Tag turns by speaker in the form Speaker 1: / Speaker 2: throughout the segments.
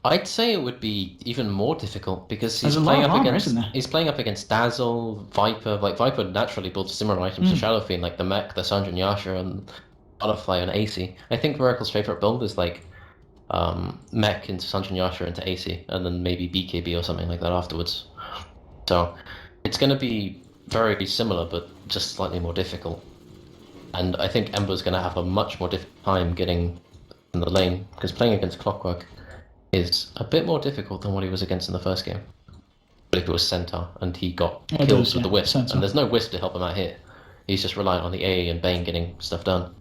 Speaker 1: I'd say it would be even more difficult because
Speaker 2: There's
Speaker 1: he's
Speaker 2: a lot
Speaker 1: playing
Speaker 2: of
Speaker 1: up
Speaker 2: armor,
Speaker 1: against
Speaker 2: isn't there?
Speaker 1: he's playing up against Dazzle, Viper. Like Viper naturally builds similar items to Shadow Fiend, like the Mech, the Sanjin Yasha, and Butterfly and AC. I think Miracle's favorite build is like Mech into Sanjin Yasha into AC, and then maybe BKB or something like that afterwards. So it's going to be very similar, but just slightly more difficult. And I think Ember's going to have a much more difficult time getting in the lane, because playing against Clockwork is a bit more difficult than what he was against in the first game. But if it was Centaur, and he got killed with the Wisp,
Speaker 2: Centaur.
Speaker 1: and there's no Wisp to help him out here. He's just reliant on the AA and Bane getting stuff done.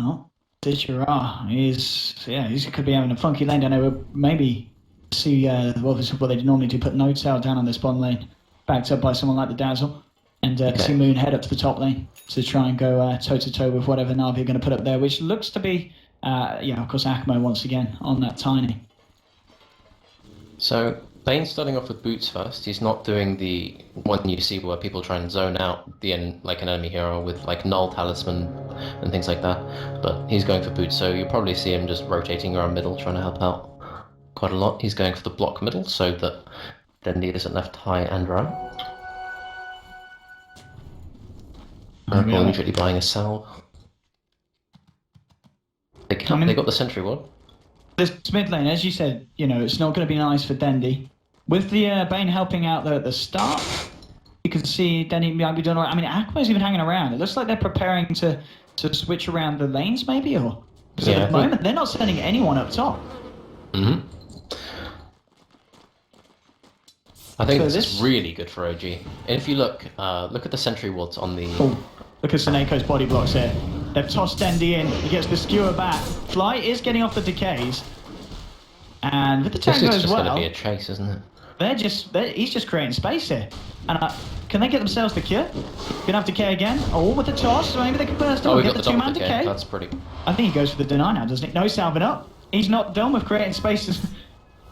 Speaker 2: Oh, Digera he could be having a funky lane down there. Maybe see what they normally do, put Notes out down on this bottom lane, backed up by someone like the Dazzle, and see Moon head up to the top lane to try and go toe-to-toe with whatever NaVi are going to put up there, which looks to be, of course, Akmo once again on that Tiny.
Speaker 1: So Bane's starting off with boots first. He's not doing the one you see where people try and zone out like an enemy hero with like null talisman and things like that. But he's going for boots, so you'll probably see him just rotating around middle, trying to help out quite a lot. He's going for the block middle so that Dendi isn't left high and right. Miracle immediately buying a salve. They got the sentry ward.
Speaker 2: This mid lane, as you said, it's not going to be nice for Dendi. With the Bane helping out there at the start, you can see Dendi might be doing all right. I mean, Akmo's even hanging around. It looks like they're preparing to switch around the lanes, maybe, or because at the moment they're not sending anyone up top.
Speaker 1: I think this is really good for OG. And if you look at the sentry wards on the.
Speaker 2: Look at Seneco's body blocks here. They've tossed Dendi in. He gets the skewer back. Fly is getting off the decays. And with the tango as well. This is just going to
Speaker 1: be a chase, isn't it?
Speaker 2: He's just creating space here. And can they get themselves the cure? Gonna have decay again. Oh, with the toss. Maybe they can burst on. Get the two-man decay.
Speaker 1: That's pretty.
Speaker 2: I think he goes for the deny now, doesn't he? No, he's salving up. He's not done with creating spaces.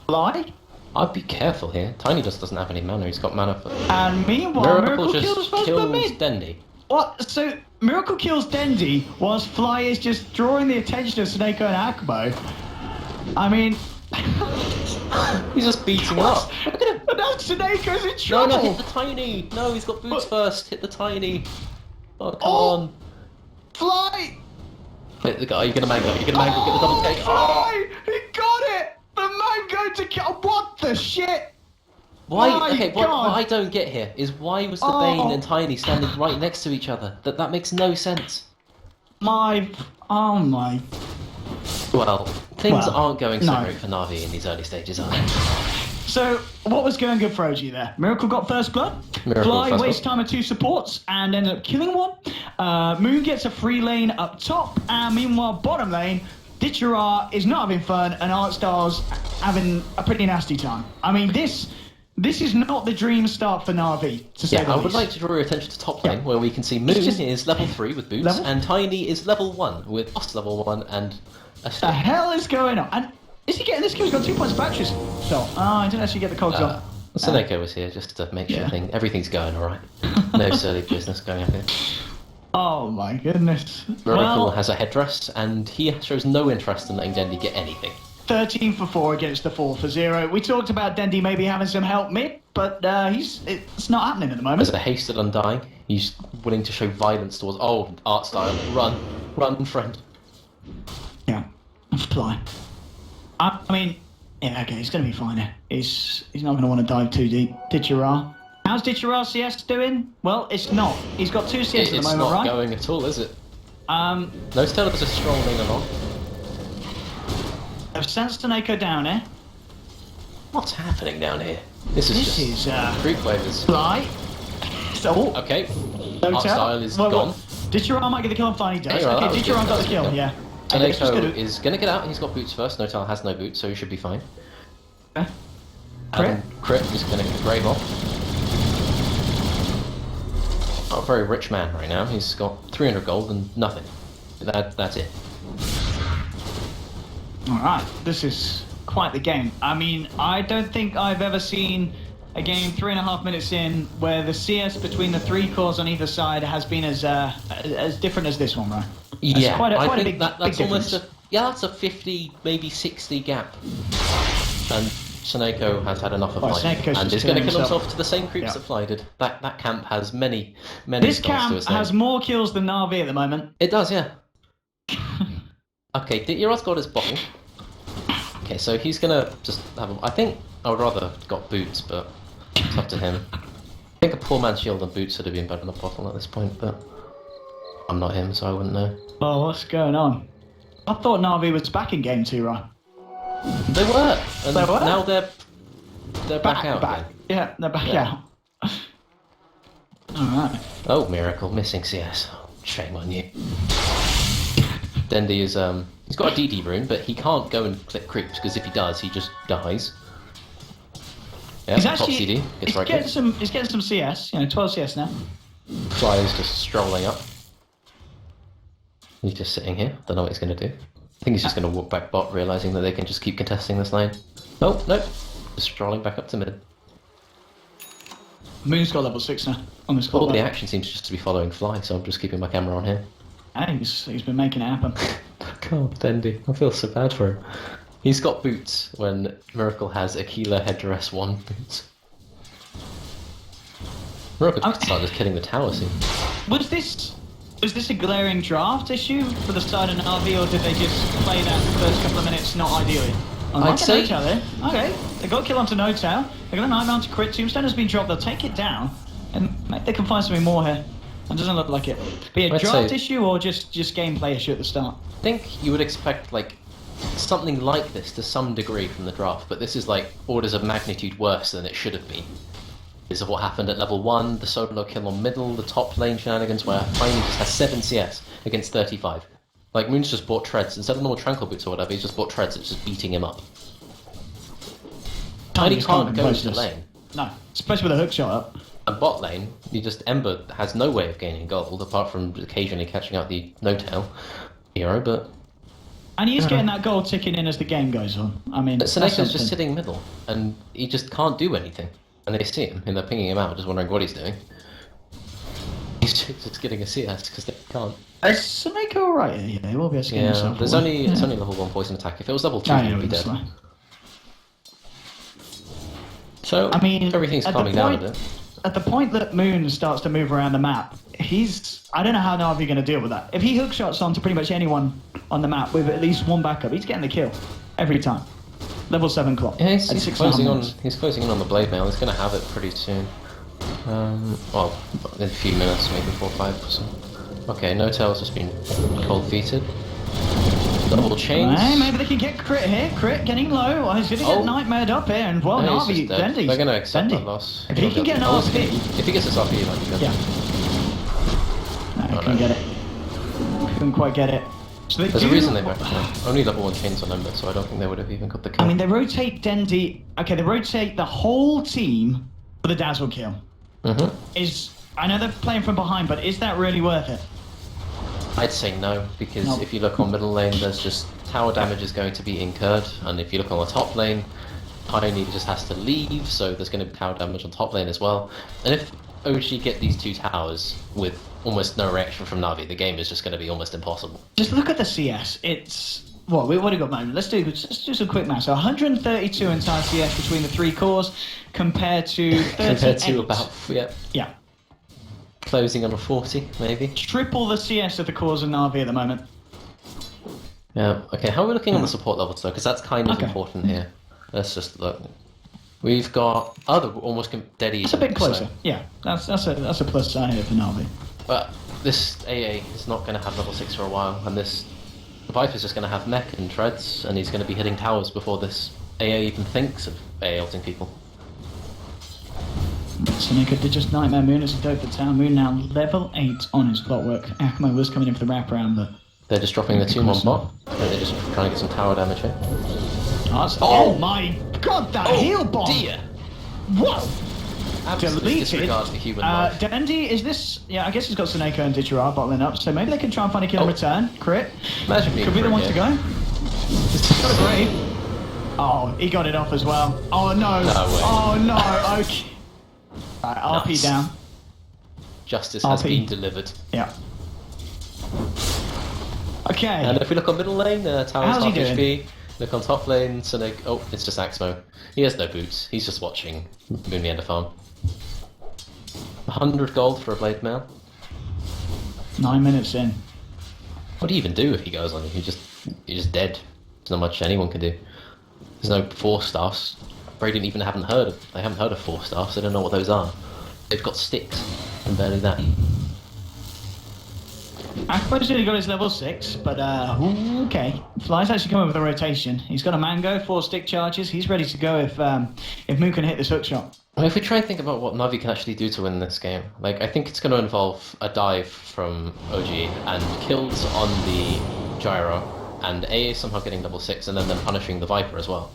Speaker 2: Fly.
Speaker 1: I'd be careful here. Tiny just doesn't have any mana. He's got mana for.
Speaker 2: And meanwhile, Miracle
Speaker 1: just kills Dendi.
Speaker 2: What? So Miracle kills Dendi whilst Fly is just drawing the attention of Seneko and Akmo. I mean,
Speaker 1: he's just beating up.
Speaker 2: Look at him. And now Seneco's in trouble.
Speaker 1: No, hit the Tiny. No, he's got boots first. Hit the Tiny. Oh, come on.
Speaker 2: Fly.
Speaker 1: Hit the guy. You're gonna mango. Get the double take.
Speaker 2: Fly. He got it. The mango to kill. What the shit?
Speaker 1: Why? Okay, what I don't get here is why was the Bane and Tiny standing right next to each other? That makes no sense.
Speaker 2: Oh my.
Speaker 1: Well, things aren't going so great for NaVi in these early stages, are they?
Speaker 2: So, what was going good for OG there? Miracle got first blood. Fly wastes time with two supports and ended up killing one. Moon gets a free lane up top, and meanwhile, bottom lane, Ditchera is not having fun, and Artstar's having a pretty nasty time. I mean, this is not the dream start for NaVi, to say the least.
Speaker 1: I would like to draw your attention to top lane, where we can see Moon is level 3 with boots, and Tiny is level 1 with Lost level 1 and a stick.
Speaker 2: The hell is going on? And is he getting this kill? He's got 2 points of batteries. So, I didn't actually get the cogs on.
Speaker 1: Seneko was here just to make sure everything's going alright. No silly business going on here.
Speaker 2: Oh my goodness.
Speaker 1: Miracle has a headdress, and he shows no interest in letting Dendi get anything.
Speaker 2: 13 for 4 against the 4 for 0. We talked about Dendi maybe having some help mid, but it's not happening at the moment.
Speaker 1: As a hasted undying, he's willing to show violence towards Artstyle. Run, friend.
Speaker 2: Yeah, fly. I mean, okay, he's gonna be fine here. He's not gonna want to dive too deep. Ditchera. How's Ditchera CS doing? Well, it's not. He's got 2 CS at the moment, right?
Speaker 1: It's not going at all, is it? No, tell us a strong lane along.
Speaker 2: I've sent Seneko down here.
Speaker 1: What's happening down here? This is creep waves.
Speaker 2: Fly. So,
Speaker 1: okay. Artstyle is gone.
Speaker 2: Ditchera might get the kill on Fly. He does. Okay, Ditchera got the kill, yeah.
Speaker 1: Seneko is going to get out. He's got boots first. Notal has no boots, so he should be fine.
Speaker 2: Okay.
Speaker 1: Crit is going to grave off. Not a very rich man right now. He's got 300 gold and nothing. That's it.
Speaker 2: Alright, this is quite the game. I mean, I don't think I've ever seen a game 3.5 minutes in where the CS between the 3 cores on either side has been as different as this one, right?
Speaker 1: Yeah,
Speaker 2: quite
Speaker 1: I
Speaker 2: a
Speaker 1: think
Speaker 2: big,
Speaker 1: that's
Speaker 2: big
Speaker 1: almost Yeah, that's a 50, maybe 60 gap. And Seneko has had enough of life, and is going to kill himself to the same creeps that Fly did. That camp has many
Speaker 2: This camp has more kills than NaVi at the moment.
Speaker 1: It does, yeah. Okay, Euros got his bottle. Okay, so he's going to just have I think I would rather have got boots, but it's up to him. I think a poor man's shield and boots would have been better than a bottle at this point, but I'm not him, so I wouldn't know.
Speaker 2: Oh, what's going on? I thought NaVi was back in game 2, right?
Speaker 1: They were, and now they're back out again.
Speaker 2: Yeah, they're back out. Alright.
Speaker 1: Oh, miracle, missing CS. Oh, shame on you. Dendy is, he's got a DD rune, but he can't go and click creeps, because if he does, he just dies. Yeah,
Speaker 2: he's
Speaker 1: top
Speaker 2: actually,
Speaker 1: CD,
Speaker 2: he's getting some CS, 12 CS now.
Speaker 1: Fly is just strolling up. He's just sitting here, don't know what he's going to do. I think he's just going to walk back bot, realising that they can just keep contesting this lane. Oh, no. Just strolling back up to mid.
Speaker 2: Moon's got level 6 now on this
Speaker 1: All the action seems just to be following Fly, so I'm just keeping my camera on him.
Speaker 2: Hey, he's been making it happen.
Speaker 1: God, Dendy. I feel so bad for him. He's got boots when Miracle has Aquila Headdress 1 boots. Miracle just started just killing the tower soon. Was this a glaring draft issue for the side of NaVi, or did they just play that the first couple of minutes not ideally? I'd say...
Speaker 2: Okay, they got a kill onto No Tail. They got a Nightmare onto crit. Tombstone has been dropped. They'll take it down, and maybe they can find something more here. It doesn't look like it. Be a draft issue or just gameplay issue at the start?
Speaker 1: I think you would expect like something like this to some degree from the draft, but this is like orders of magnitude worse than it should have been. Because of what happened at level 1, the solo kill on middle, the top lane shenanigans where Tiny just has 7 CS against 35. Like, Moon's just bought treads. Instead of normal tranquil boots or whatever, he's just bought treads, it's just beating him up. Tiny can't go into the lane.
Speaker 2: No, especially with a hook shot up.
Speaker 1: And bot lane, Ember has no way of gaining gold, apart from occasionally catching out the No-Tail hero, but...
Speaker 2: And he is getting that gold ticking in as the game goes on. I mean,
Speaker 1: Seneca's just sitting middle, and he just can't do anything. And they see him, and they're pinging him out, just wondering what he's doing. He's just getting a CS, because they can't.
Speaker 2: Is Seneko alright? Yeah, he will be able to get himself
Speaker 1: it's only level 1 poison attack. If it was level 2, he'd be dead. So, I mean, everything's calming down a bit.
Speaker 2: At the point that Moon starts to move around the map, I don't know how NaVi are going to deal with that. If he hookshots onto pretty much anyone on the map with at least one backup, he's getting the kill. Every time. Level 7 clock.
Speaker 1: Yeah, he's closing in on the blade mail. He's going to have it pretty soon. Well, in a few minutes, maybe 4 or 5 or so. Okay, No Tail's just been cold-feeted. Double chains.
Speaker 2: Hey, maybe they can get crit here. Crit getting low. He's going to get nightmared up here. And well,
Speaker 1: no,
Speaker 2: NaVi,
Speaker 1: They're going to accept that loss.
Speaker 2: If he can get an RP.
Speaker 1: If he gets this RP, he might be good.
Speaker 2: Yeah. No, he couldn't get it. Couldn't quite get it. So
Speaker 1: there's a reason they backed away. Only level 1 chains on Ember, so I don't think they would have even got the kill.
Speaker 2: I mean, they rotate Dendy. Okay, they rotate the whole team for the dazzle kill. I know they're playing from behind, but is that really worth it?
Speaker 1: I'd say no, because if you look on middle lane, there's just tower damage is going to be incurred, and if you look on the top lane, Tiny just has to leave, so there's going to be tower damage on top lane as well. And if OG get these 2 towers with almost no reaction from NaVi, the game is just going to be almost impossible.
Speaker 2: Just look at the CS. It's... What have we got, man? Let's do some quick math. So 132 entire CS between the 3 cores compared to 38.
Speaker 1: Compared to about...
Speaker 2: Yeah.
Speaker 1: Closing on a 40, maybe.
Speaker 2: Triple the CS of the cores of NaVi at the moment.
Speaker 1: Yeah, okay. How are we looking on the support levels, though? Because that's kind of important here. Let's just look. We've got almost dead easy.
Speaker 2: It's a bit closer. Yeah, that's a plus side here for NaVi.
Speaker 1: But this AA is not going to have level 6 for a while, and this Viper's just going to have mech and treads, and he's going to be hitting towers before this AA even thinks of AA ulting people.
Speaker 2: Seneko did just Nightmare Moon as he dove the tower. Moon now level 8 on his clockwork. Akamo was coming in for the wraparound, but...
Speaker 1: They're just dropping the 2-1 bot. They're just trying to get some tower damage here.
Speaker 2: Oh my god, that heal bomb!
Speaker 1: Oh dear!
Speaker 2: Whoa!
Speaker 1: Absolutely disregard for human life.
Speaker 2: Dendy, is this... Yeah, I guess he's got Seneko and Ditchara bottling up, so maybe they can try and find a kill in return. Crit.
Speaker 1: Imagine being
Speaker 2: could be the one to go. Got a grave. Oh, he got it off as well. Oh no!
Speaker 1: No way.
Speaker 2: Oh no! Okay. Alright, RP down.
Speaker 1: Justice has been delivered.
Speaker 2: Yeah. Okay.
Speaker 1: And if we look on middle lane, Tower's
Speaker 2: How's he
Speaker 1: half
Speaker 2: doing?
Speaker 1: HP. Look on top lane, Snake. Oh, it's just Axmo. He has no boots. He's just watching Moon Meander farm. 100 gold for a blade mail.
Speaker 2: 9 minutes in.
Speaker 1: What do you even do if he goes on you? You're just dead. There's not much anyone can do. There's no 4-stars. They haven't heard of 4-stars. They don't know what those are. They've got sticks and barely that.
Speaker 2: Akbar's only got his level 6, but okay. Fly's actually coming with a rotation. He's got a mango, 4 stick charges. He's ready to go if Moon can hit this hook shot.
Speaker 1: Well, if we try and think about what NaVi can actually do to win this game, like I think it's going to involve a dive from OG and kills on the gyro, and A somehow getting level 6, and then them punishing the Viper as well.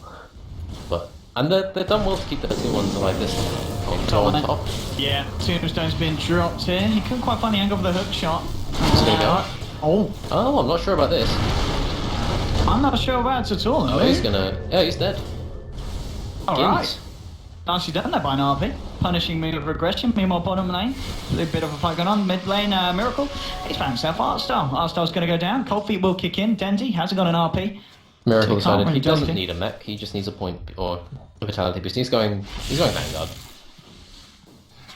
Speaker 1: And they've done well to keep the 2-1s alive this time. On top.
Speaker 2: Yeah, Tombstone's been dropped here. He couldn't quite find the angle of the hook shot.
Speaker 1: It's gonna go.
Speaker 2: Oh,
Speaker 1: I'm not sure about this.
Speaker 2: I'm not sure about it at all.
Speaker 1: Oh, he's dead.
Speaker 2: Alright. Nicely done there by NaVi. Punishing me with regression. Meanwhile, bottom lane. A little bit of a fight going on. Mid lane, Miracle. He's found himself Artstar. Artstar's going to go down. Cold Feet will kick in. Dendy hasn't got an RP.
Speaker 1: Miracle decided
Speaker 2: really
Speaker 1: he doesn't need a mech. He just needs a point or a vitality boost. He's going Vanguard.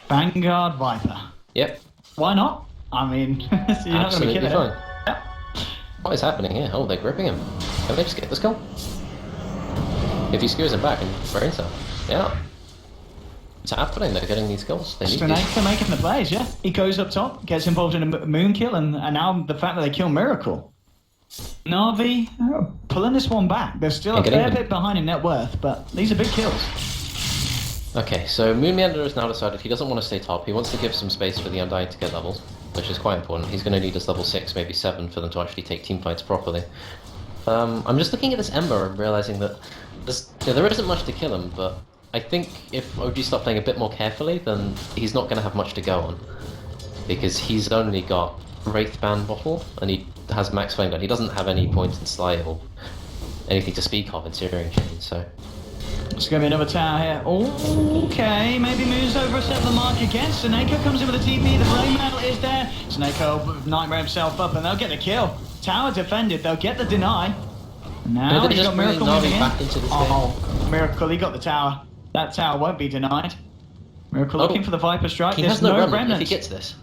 Speaker 2: Vanguard Viper.
Speaker 1: Yep.
Speaker 2: Why not? I mean, you're not going to kill it.
Speaker 1: Fine. Yep. What is happening here? Oh, they're gripping him. Can they just get this goal? If he skewers him back and brain cell. Yeah. It's happening, they're getting these kills. They need
Speaker 2: Snake making the plays, yeah. He goes up top, gets involved in a moon kill, and now the fact that they kill Miracle. NaVi pulling this one back. There's still a fair bit behind in net worth, but these are big kills.
Speaker 1: Okay, so Moon Meander has now decided he doesn't want to stay top. He wants to give some space for the Undying to get levels, which is quite important. He's going to need his level 6, maybe 7, for them to actually take team fights properly. I'm just looking at this Ember and realizing that there isn't much to kill him, but I think if OG start playing a bit more carefully, then he's not going to have much to go on. Because he's only got Wraithband Bottle, and he has Max Flame Gun. He doesn't have any points in Sly or anything to speak of in Searing Chain, so...
Speaker 2: It's going to be another tower here. Okay, maybe moves over a set of the mark again. Snako comes in with a TP, the flame metal is there. Snako will nightmare himself up and they'll get the kill. Tower defended, they'll get the deny. Now he's got Miracle moving in. Miracle, he got the tower. That tower won't be denied. Miracle looking for the Viper strike.
Speaker 1: He has no remnant if he gets this.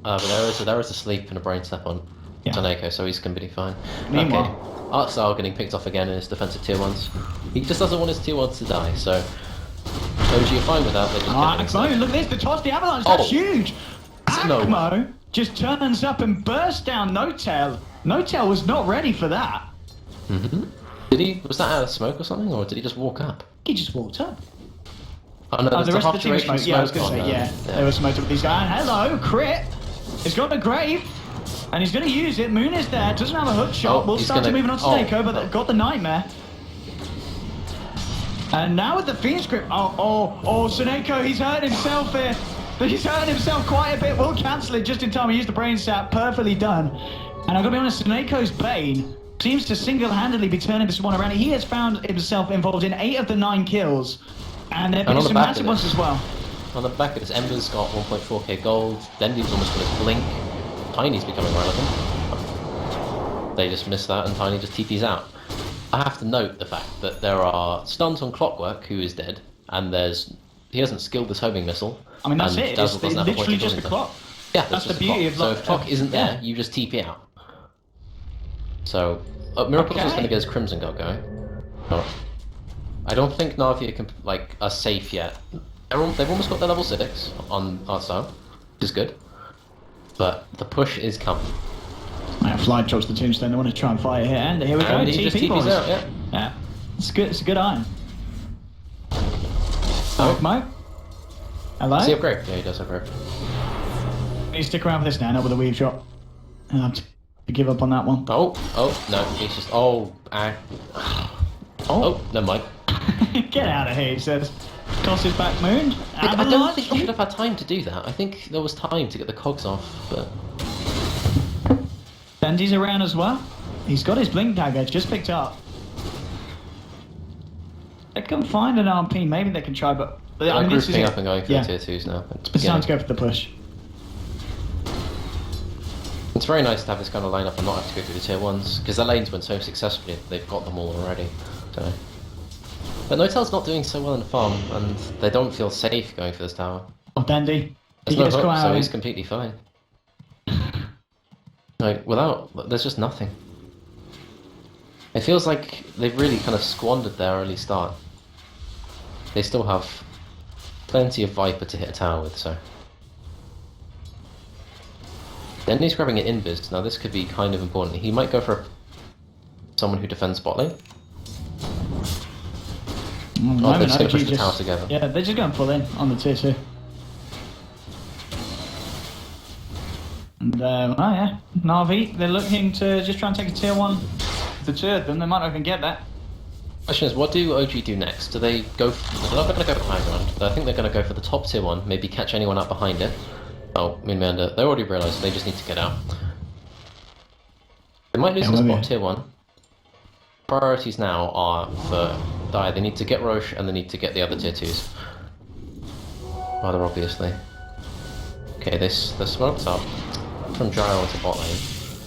Speaker 1: But there is a sleep and a brain step on Taneko, so he's completely fine.
Speaker 2: Meanwhile,
Speaker 1: okay. Artstar getting picked off again in his defensive tier 1s. He just doesn't want his tier 1s to die, so OG are fine with that. They just
Speaker 2: Akmo, look at this, the toss, the avalanche, that's huge!
Speaker 1: No.
Speaker 2: Akmo just turns up and bursts down No-Tail. No-Tail was not ready for that.
Speaker 1: Was that out of smoke or something, or did he just walk up?
Speaker 2: He just walked up.
Speaker 1: Oh no,
Speaker 2: the rest of the team smoke. Yeah, I was going to say, they were smoked up with these guys. Hello, crit! He's got the grave, and he's going to use it. Moon is there, doesn't have a hook shot. We'll start to moving on to Snako, but they've got the nightmare. And now with the Fiend script, Snako, he's hurt himself here. He's hurt himself quite a bit. We'll cancel it just in time. He used the brain sap, perfectly done. And I've got to be honest, Snako's Bane seems to single-handedly be turning this one around. He has found himself involved in 8 of the 9 kills. And there have been some massive ones as well.
Speaker 1: On the back of this, Ember's got 1.4k gold. Dendy's almost got his blink. Tiny's becoming relevant. They just missed that, and Tiny just TP's out. I have to note the fact that there are stuns on Clockwork, who is dead, and he hasn't skilled this homing missile.
Speaker 2: I mean, that's it. It's literally just a clock.
Speaker 1: Yeah,
Speaker 2: that's the beauty of
Speaker 1: so if Clock isn't there, you just TP out. So Miracle's just going to get his Crimson Guard going. I don't think NaVi are safe yet. They've almost got their level 6 on Artstar, which is good. But the push is coming.
Speaker 2: Fly drops the tombstone, they want to try and fire here, and here we go, TP boys. Yeah, it's good, it's a good iron. Mike? Hello?
Speaker 1: Does he have grave? Yeah, he does have grave.
Speaker 2: You stick around for this now, not with a weave drop. I'll have to give up on that one.
Speaker 1: No, he's just, never mind.
Speaker 2: Get out of here, he says. Toss his back Moon.
Speaker 1: I don't think he should have had time to do that. I think there was time to get the cogs off, but...
Speaker 2: Bendy's around as well. He's got his blink dagger, just picked up. They can find an RP, maybe they can try, but...
Speaker 1: I mean, this is up and going for the tier 2s now.
Speaker 2: It's time to go for the push.
Speaker 1: It's very nice to have this kind of lineup and not have to go through the tier 1s, because the lanes went so successfully, they've got them all already. So. But Notel's not doing so well in the farm, and they don't feel safe going for this tower.
Speaker 2: Oh, Dandy.
Speaker 1: There's no hook, so he's completely fine. Like, there's just nothing. It feels like they've really kind of squandered their early start. They still have plenty of Viper to hit a tower with, so. Dendy's grabbing an invis. Now this could be kind of important. He might go for someone who defends bot lane. Oh, they're just going to push the tower together.
Speaker 2: Yeah, they're just going full in on the tier 2. And, oh yeah, NaVi, they're looking to just try and take a tier 1. The two of them, they might not even get that.
Speaker 1: Question is, what do OG do next? Do they go? They're not going to go for high ground. I think they're going to go for the top tier 1, maybe catch anyone up behind it. Oh, Moonmander, they already realised they just need to get out. They might lose this bot tier 1. Priorities now are for Die. They need to get Roche and they need to get the other tier 2s. Rather obviously. Okay, the smoke's up from Gyro into bot lane.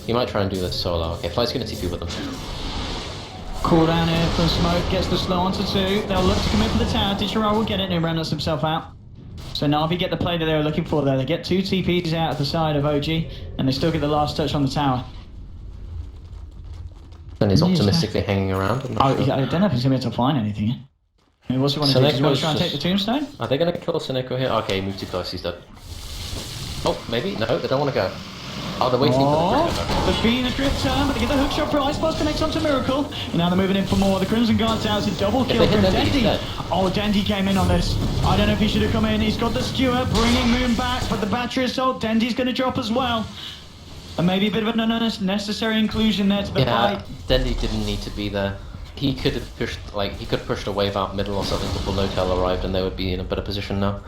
Speaker 1: He might try and do this solo. Okay, Fly's going to TP with them.
Speaker 2: Cool down here from Smoke, gets the slow onto 2. They'll look to commit for the tower. Gyro will get it and rounds himself out. So NaVi get the play that they were looking for there. They get 2 TPs out of the side of OG, and they still get the last touch on the tower.
Speaker 1: Then he's optimistically hanging around.
Speaker 2: I don't know if he's going to be able to find anything. I mean, what's he want to do? Does he want to try and take the tombstone?
Speaker 1: Are they going to kill Seneko here? Okay, he moved too close, he's dead. Oh, maybe? No, they don't want to go. Oh, they're waiting for the
Speaker 2: the Phoenix drift turn, but they get the hookshot for Ice Blast, connects onto Miracle. And now they're moving in for more. The Crimson Guard towers a double kill from Dendy. Oh, Dendy came in on this. I don't know if he should have come in. He's got the skewer, bringing Moon back, but the battery assault, Dendy's going to drop as well. And maybe a bit of an unnecessary inclusion there to the fight.
Speaker 1: Dendy didn't need to be there. He could have pushed, pushed a wave out middle or something before Notel arrived, and they would be in a better position now.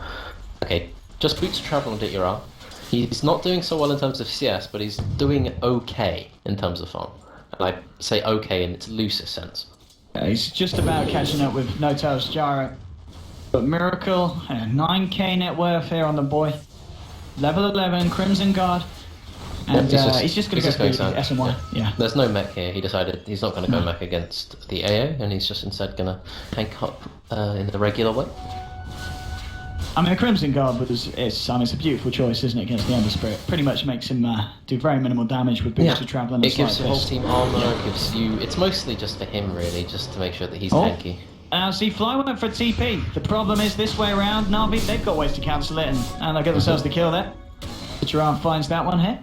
Speaker 1: Okay, just boots travel and get your out. He's not doing so well in terms of CS, but he's doing okay in terms of farm. And I say okay in its loosest sense.
Speaker 2: Yeah, he's just about catching up with Notel's Gyro. But Miracle, 9k net worth here on the boy. Level 11, Crimson Guard. And he's just going to go for SM1. Yeah.
Speaker 1: There's no mech here. He decided he's not going to go mech against the AA, and he's just instead going to tank up in the regular way.
Speaker 2: I mean, the Crimson Guard it's a beautiful choice, isn't it, against the Ember Spirit? Pretty much makes him do very minimal damage with boots of travel and
Speaker 1: it gives the whole team armor, it gives you... It's mostly just for him, really, just to make sure that he's tanky.
Speaker 2: See, Fly went for TP. The problem is this way around, NaVi, they've got ways to cancel it, and they'll get themselves the kill there. Giraffe finds that one here.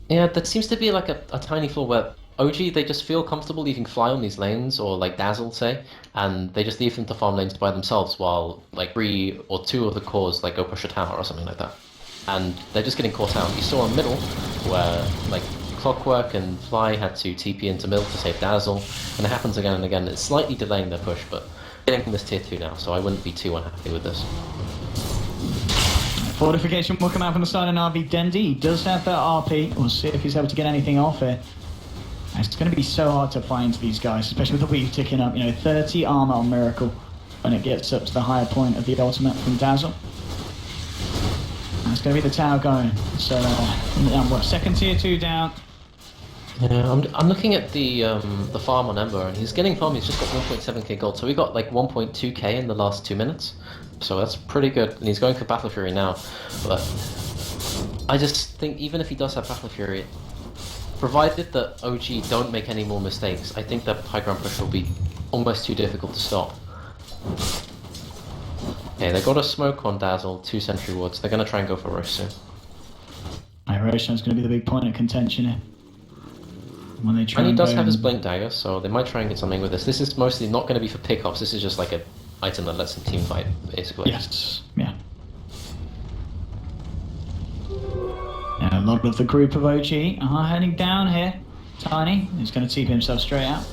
Speaker 1: Yeah, that seems to be like a tiny flaw where OG, they just feel comfortable leaving Fly on these lanes, or like Dazzle, say, and they just leave them to farm lanes by themselves while like 3 or 2 of the cores like go push a tower or something like that. And they're just getting caught out. You saw in middle where like Clockwork and Fly had to TP into middle to save Dazzle, and it happens again and again. It's slightly delaying their push, but getting this tier 2 now, so I wouldn't be too unhappy with this.
Speaker 2: Fortification will come out from the side of NaVi. Dendy, he does have that RP. We'll see if he's able to get anything off here. It's going to be so hard to find these guys, especially with the weave ticking up. 30 armor on Miracle when it gets up to the higher point of the ultimate from Dazzle. And it's going to be the tower going. So, second tier 2 down.
Speaker 1: Yeah, I'm looking at the farm on Ember, and he's getting farm. He's just got 1.7k gold, so we got like 1.2k in the last 2 minutes. So that's pretty good, and he's going for Battle Fury now. But I just think even if he does have Battle Fury, provided that OG don't make any more mistakes, I think that high ground push will be almost too difficult to stop. Okay, they got a smoke on Dazzle, 2 sentry wards. They're going to try and go for Roche soon.
Speaker 2: Roshan's going to be the big point of contention here. When they try
Speaker 1: and he does have his Blink Dagger, so they might try and get something with this. This is mostly not going to be for pickoffs. This is just like an item that lets them team fight, basically.
Speaker 2: Yes, yeah. A lot of the group of OG are heading down here. Tiny is going to TP himself straight out.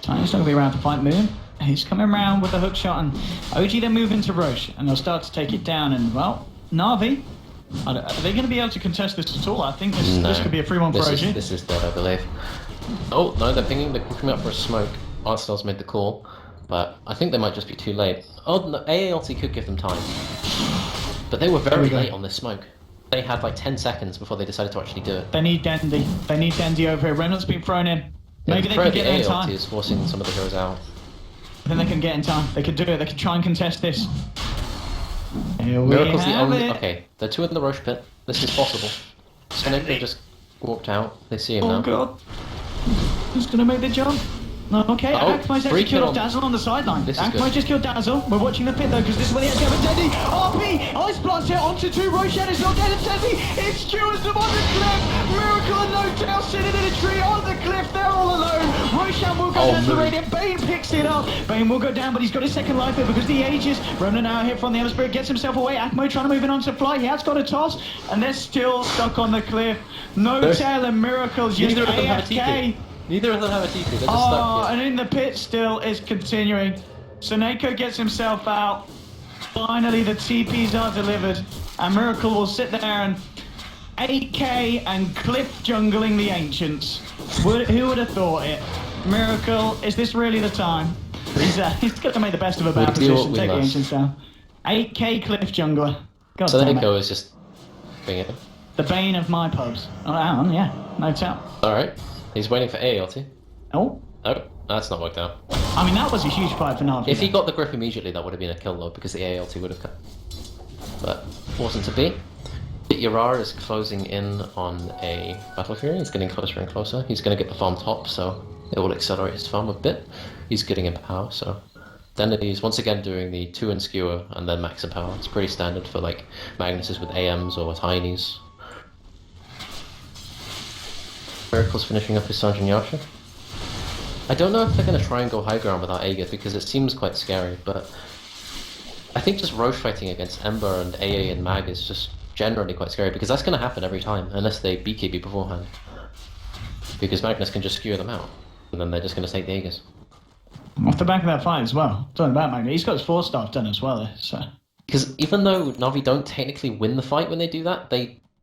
Speaker 2: Tiny's not going to be around to fight Moon. He's coming around with a hook shot, and OG then move into Roche, and they'll start to take it down. And well, NaVi, are they going to be able to contest this at all? I think this could be a 3-1 for OG.
Speaker 1: This is dead, I believe. Oh no, they're pinging. They're coming up for a smoke. Artstell's made the call, but I think they might just be too late. Oh, no, AALT could give them time, but they were very late on this smoke. they had like 10 seconds before they decided to actually do it.
Speaker 2: They need Dendy. They need Dendy over here. Remnant's been thrown in. Maybe
Speaker 1: Yeah,
Speaker 2: they can get there in time.
Speaker 1: is forcing some of the heroes out.
Speaker 2: I think they can get in time. They can do it. They can try and contest this. Here we
Speaker 1: Miracle's the
Speaker 2: have
Speaker 1: only.
Speaker 2: it.
Speaker 1: Okay, they're 2 in the Roche pit. This is possible. Snake just walked out. They see him now.
Speaker 2: Oh god. Who's gonna make the jump? No, okay, Akmai's actually killed off Dazzle on the sideline. Akmai just killed Dazzle. We're watching the pit though, because this is where they actually have a Dendy. RP! Ice Blast here onto 2. Roshan is not dead at Dendy. It skewers them on the cliff. Miracle and No Tail sitting in a tree on the cliff. They're all alone. Roshan will go down to the Radiant. Bane picks it up. Bane will go down, but he's got his second life here because the Aegis. Remnant now here from the Ember Spirit gets himself away. Akmai trying to move in onto Fly. He has got a toss, and they're still stuck on the cliff. No Tail and Miracle's just AFK.
Speaker 1: Neither of them have a TP, they're just stuck here.
Speaker 2: And in the pit still is continuing. Soneko gets himself out. Finally the TPs are delivered. And Miracle will sit there and 8k and cliff jungling the Ancients. Who would have thought it? Miracle, is this really the time? He's got to make the best of a bad position, take the Ancients down. 8k cliff jungler. God damn it.
Speaker 1: Soneko is just being it.
Speaker 2: The bane of my pubs. Oh, hang on, yeah, no doubt.
Speaker 1: Alright. He's waiting for ALT.
Speaker 2: Oh.
Speaker 1: Oh, that's not worked out.
Speaker 2: I mean, that was a huge fight for NaVi.
Speaker 1: If he got the grip immediately, that would have been a kill though, because the ALT would have come. But wasn't to be. Yara is closing in on a Battle Fury. He's getting closer and closer. He's going to get the farm top, so it will accelerate his farm a bit. He's getting in power, so then he's once again doing the 2 in skewer and then max in power. It's pretty standard for like Magnuses with AMs or Tinies. Miracle's finishing up his Sanjin Yasha. I don't know if they're going to try and go high ground without Aegis because it seems quite scary, but I think just Roche fighting against Ember and AA and Mag is just generally quite scary because that's going to happen every time unless they BKB beforehand. Because Magnus can just skewer them out and then they're just going to take the Aegis.
Speaker 2: Off the back of that fight as well. Talking about Magnus, he's got his 4-star done as well, so.
Speaker 1: Because even though NaVi don't technically win the fight when they do that,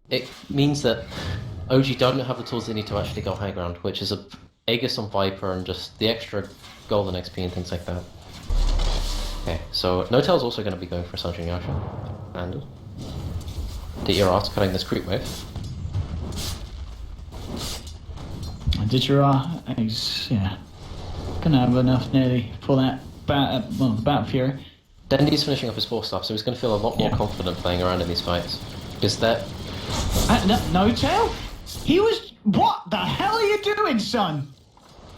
Speaker 1: it means that OG don't have the tools they need to actually go high ground, which is a Aegis on Viper and just the extra golden XP and things like that. Okay, so No Tail's also going to be going for Sanjin Yasha. And Dityarat's cutting this creep wave.
Speaker 2: Dityarat is, yeah, gonna have enough nearly for that Bat Fury.
Speaker 1: Dendy's finishing up his 4-star, so he's going to feel a lot more confident playing around in these fights. Because that...
Speaker 2: No Tail? He was... What the hell are you doing, son?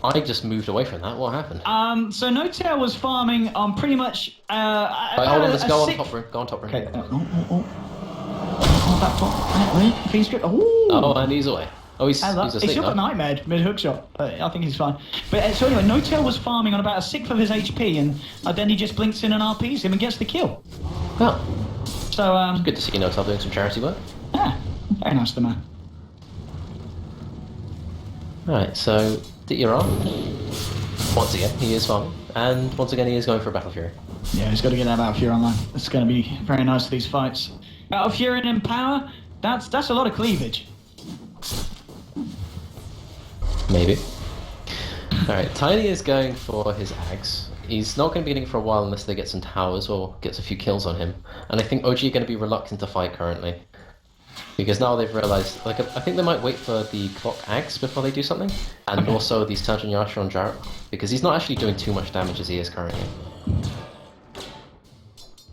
Speaker 1: I just moved away from that. What happened?
Speaker 2: So No Tail was farming on pretty much...
Speaker 1: Right, hold on, let's go on top room. Go on top room.
Speaker 2: Okay.
Speaker 1: Oh, and he's away. Oh, he's asleep.
Speaker 2: He's still got Nightmare mid-hook shot, but I think he's fine. But so anyway, No Tail was farming on about 1/6 of his HP, and then he just blinks in and RPs him and gets the kill.
Speaker 1: Oh.
Speaker 2: So,
Speaker 1: good to see No Tail doing some charity work.
Speaker 2: Yeah, very nice to man.
Speaker 1: Alright, so Dityarat, once again, he is farming, and once again he is going for a Battle Fury.
Speaker 2: Yeah, he's got to get that Battle Fury online. It's going to be very nice for these fights. Battle Fury and Empower, that's a lot of cleavage.
Speaker 1: Maybe. Alright, Tiny is going for his Axe. He's not going to be getting it for a while unless they get some towers or gets a few kills on him. And I think OG are going to be reluctant to fight currently. Because now they've realised, like, I think they might wait for the Clock Axe before they do something. And also the Sanjin Yasha on Jarrett. Because he's not actually doing too much damage as he is currently.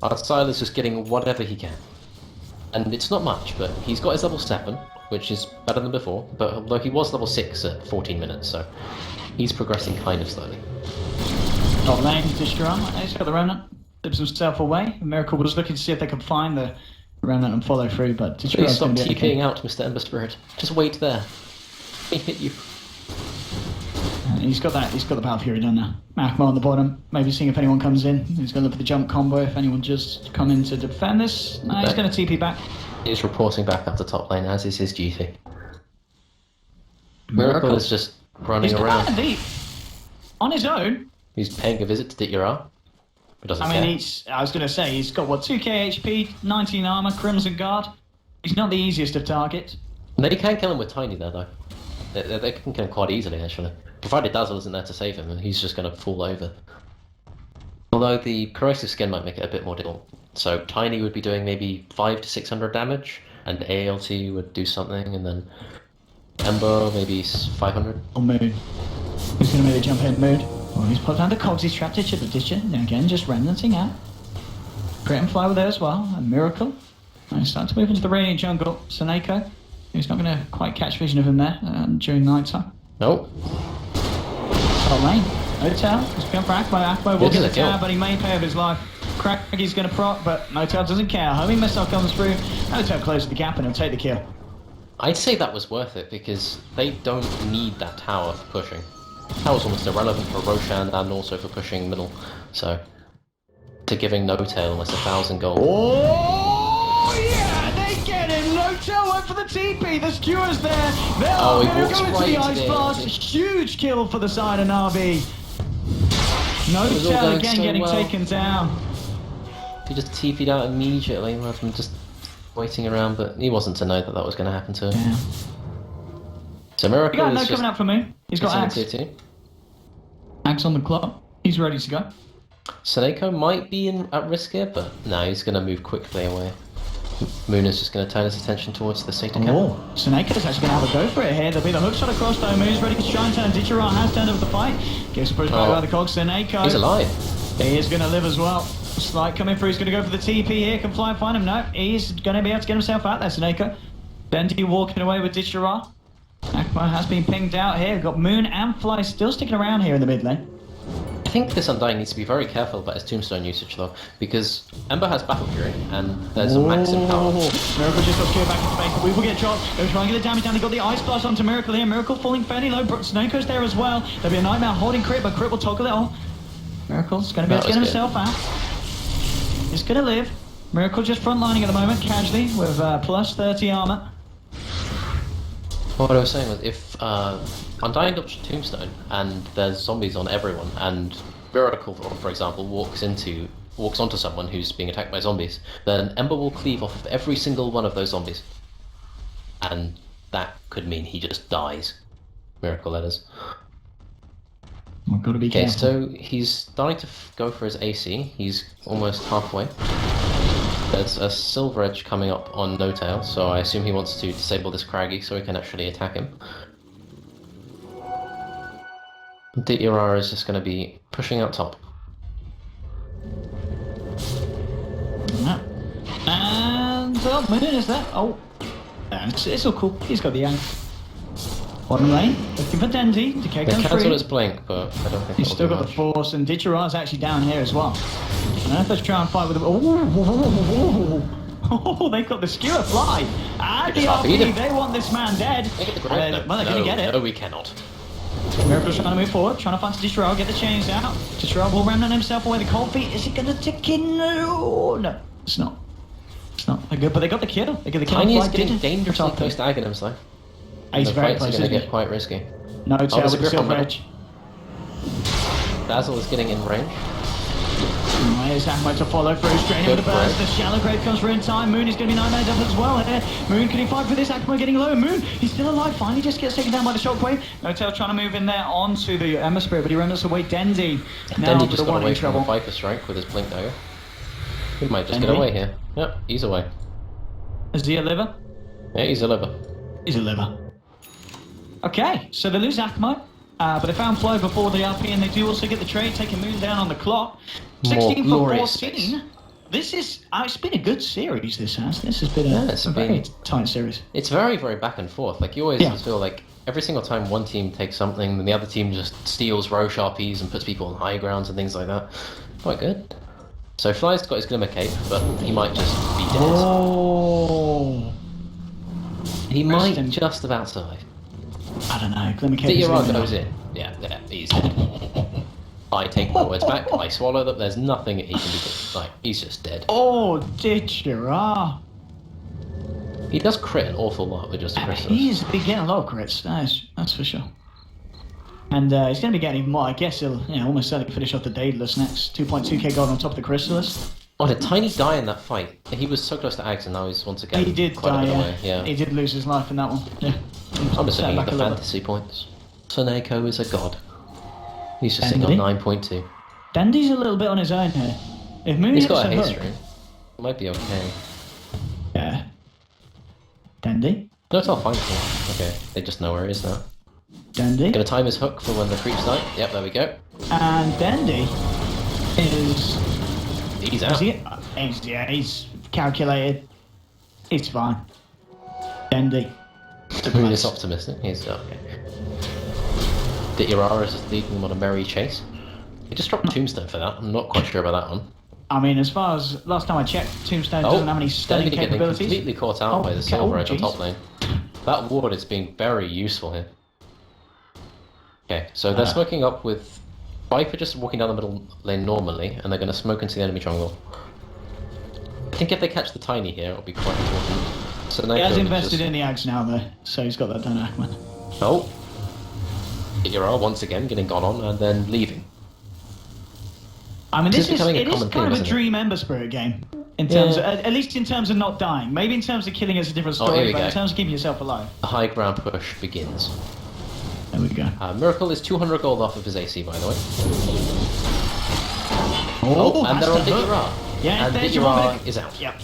Speaker 1: Our Silas is just getting whatever he can. And it's not much, but he's got his level 7, which is better than before. But although he was level 6 at 14 minutes, so he's progressing kind of slowly.
Speaker 2: Top lane, Dishram. He's got the Remnant. Flips himself away. Miracle was looking to see if they could find the Remnant and follow through, but
Speaker 1: Please stop TPing out, Mr. Ember Spirit. Just wait there. He hit you.
Speaker 2: He's got the Battle Fury done now. Akmo on the bottom, maybe seeing if anyone comes in. He's going to look for the jump combo if anyone just come in to defend this. No, he's going to TP back.
Speaker 1: He's reporting back up to top lane, as is his GT. Miracle is just running around.
Speaker 2: Deep. On his own.
Speaker 1: He's paying a visit to Dityarat.
Speaker 2: I mean, I was going to say, he's got, what, 2k HP, 19 armor, Crimson Guard. He's not the easiest of targets.
Speaker 1: They can kill him with Tiny there, though. They can kill him quite easily, actually. Provided Dazzle isn't there to save him, and he's just going to fall over. Although the corrosive skin might make it a bit more difficult. So Tiny would be doing maybe 500 to 600 damage, and ALT would do something, and then Ember maybe 500.
Speaker 2: Oh, Moon. Who's going to make the jump in? Moon. Oh, he's put down the cogs, he's trapped Ditcher, but Ditcher, again, just remnanting out. Crit and Fly were there as well, a Miracle. Nice, start to move into the Radiant jungle. Seneko, he's not going to quite catch vision of him there during night time.
Speaker 1: Nope.
Speaker 2: Top lane, Notel, he's going for Akmo. Akmo will get the tower, but he may pay of his life. Craggy's going to proc, but Notel doesn't care. Homing missile comes through, Notel closes the gap and he'll take the kill.
Speaker 1: I'd say that was worth it because they don't need that tower for pushing. Tower's almost irrelevant for Roshan and also for pushing middle, so to giving Notel almost 1,000 gold.
Speaker 2: Oh yeah, they get him. Notel went for the TP. The skewer's there.
Speaker 1: Oh, he walks
Speaker 2: going
Speaker 1: right
Speaker 2: into the ice
Speaker 1: there.
Speaker 2: blast. Huge kill for the side of NaVi. Notel again getting taken down.
Speaker 1: He just TP'd out immediately rather than just waiting around, but he wasn't to know that that was going to happen to him.
Speaker 2: Yeah.
Speaker 1: So Miracle
Speaker 2: got
Speaker 1: is
Speaker 2: no
Speaker 1: just
Speaker 2: coming up for me. He's got Axe. Axe on the clock. He's ready to go.
Speaker 1: Seneko might be at risk here, but no, he's going to move quickly away. Moon is just going to turn his attention towards the Sata camp.
Speaker 2: Oh, Seneca's actually going to have a go for it here. There'll be the hook shot across though. Moon's ready to try and turn. Ditcheron has turned over the fight. Gives a push back by the cogs. Seneko.
Speaker 1: He's alive.
Speaker 2: He is going to live as well. Slight coming through. He's going to go for the TP here. Can Fly and find him? No, he's going to be able to get himself out there, Seneko. Bendy walking away with Ditcheron. Akmo has been pinged out here. We've got Moon and Fly still sticking around here in the mid lane.
Speaker 1: I think this Undying needs to be very careful about his tombstone usage though, because Ember has Battle Fury and there's a max in power.
Speaker 2: Miracle just got scared back into base, but we will get dropped. They'll try and get the damage down. They got the Ice Blast onto Miracle here. Miracle falling fairly low. Snakeo's there as well. There'll be a Nightmare holding Crit, but Crit will toggle it on. Miracle's going to be able to get himself out. He's going to live. Miracle just frontlining at the moment, casually, with plus 30 armor.
Speaker 1: What I was saying was, if Undying drops Tombstone and there's zombies on everyone, and Miracle, for example, walks onto someone who's being attacked by zombies, then Ember will cleave off of every single one of those zombies, and that could mean he just dies. Miracle, that is.
Speaker 2: We've got to be careful.
Speaker 1: So he's starting to go for his AC. He's almost halfway. There's a Silver Edge coming up on No Tail, so I assume he wants to disable this Craggy so he can actually attack him. Ditcher is just going to be pushing out top.
Speaker 2: And well, Moon is there. Oh, it's all cool. He's got the yang. Bottom lane, looking for Dendy to kick him through.
Speaker 1: Cancel his blink, but I don't think
Speaker 2: he's still got the force, and Ditcher is actually down here as well. And let's try and fight with him. Oh, they've got the skewer Fly. And the RP, they want this man dead. Well, they're going to get it.
Speaker 1: No, we cannot.
Speaker 2: Miracle's trying to move forward, trying to find Ditcher, get the chains out. Ditcher will remnant himself away the cold feet. Is he going to tick in? No, it's not. It's not. They're good, but they got the kill. They got the kill.
Speaker 1: Tiny is getting dangerously close to Aghanims though.
Speaker 2: He's very
Speaker 1: close. It's going to get quite risky.
Speaker 2: No tail with the Silver Edge.
Speaker 1: Dazzle is getting in range.
Speaker 2: Here's Akmo to follow through, straight into the burst. The Shallow Grave comes through in time. Moon is going to be nightmared up as well here. Moon, can he fight for this? Akmo getting low. Moon, he's still alive. Finally just gets taken down by the shockwave. No-Tail trying to move in there onto the Ember Spirit, but he remnants away Dendy. Now
Speaker 1: Dendy just got away from the Viper Strike with his blink dagger. He might just get away here. Yep, he's away.
Speaker 2: Is he a liver?
Speaker 1: Yeah, he's a liver.
Speaker 2: He's a liver. Okay, so they lose Akmo, but they found Flow before the RP, and they do also get the trade, taking Moon down on the clock. 16 for 14. This is, it's been a good series, this has. This has been a very tight series.
Speaker 1: It's very, very back and forth. Like, you always just feel like every single time one team takes something, then the other team just steals Roche RPs and puts people on high grounds and things like that. Quite good. So Fly's got his Glimmer Cape, but he might just be dead.
Speaker 2: Oh!
Speaker 1: He might just about survive.
Speaker 2: I don't know, Glimmer Cape is
Speaker 1: goes in. Yeah, he's dead. I take my words back, I swallow them, there's nothing he can do. Like, he's just dead.
Speaker 2: Oh, Ditcher.
Speaker 1: He does crit an awful lot with just a crystal.
Speaker 2: He's been getting a lot of crits, that's for sure. And he's going to be getting even more. I guess he'll almost certainly finish off the Daedalus next. 2.2k gold on top of the Crystallis.
Speaker 1: Oh, did Tiny die in that fight? He was so close to Ags and now he's once again
Speaker 2: he did
Speaker 1: quite
Speaker 2: die,
Speaker 1: a bit away. Yeah.
Speaker 2: He did lose his life in that one. Yeah.
Speaker 1: I'm just looking at the fantasy points. Seneko is a god. He's just sitting on 9.2.
Speaker 2: Dandy's a little bit on his own here. If Moon
Speaker 1: he's got a haste stream. Might be okay.
Speaker 2: Yeah. Dandy.
Speaker 1: No, it's all fine. Okay, they just know where it is now.
Speaker 2: Dandy.
Speaker 1: Gonna time his hook for when the creeps die. Yep, there we go.
Speaker 2: And Dandy is...
Speaker 1: He's out.
Speaker 2: He's calculated. It's fine. Dandy.
Speaker 1: Moon is optimistic. He's okay. The Irara is just leading them on a merry chase. He just dropped Tombstone for that. I'm not quite sure about that one.
Speaker 2: I mean, as far as last time I checked, Tombstone doesn't have any stunning capabilities.
Speaker 1: Completely caught out by the Silver Edge on top lane. That ward is being very useful here. Okay, so they're smoking up with Viper just walking down the middle lane normally, and they're going to smoke into the enemy jungle. I think if they catch the Tiny here, it'll be quite important. So
Speaker 2: he has invested in the Ags now, though, so he's got that done, Ackman.
Speaker 1: Oh. Hero once again getting gone on and then leaving.
Speaker 2: I mean, it is kind of a dream Ember Spirit game. In terms of, at least in terms of not dying. Maybe in terms of killing is a different story, but in terms of keeping yourself alive.
Speaker 1: The high ground push begins.
Speaker 2: There we go.
Speaker 1: Miracle is 200 gold off of his AC, by the way.
Speaker 2: Oh,
Speaker 1: and they're on Dikira.
Speaker 2: Yeah,
Speaker 1: and Dikira is out.
Speaker 2: Yep.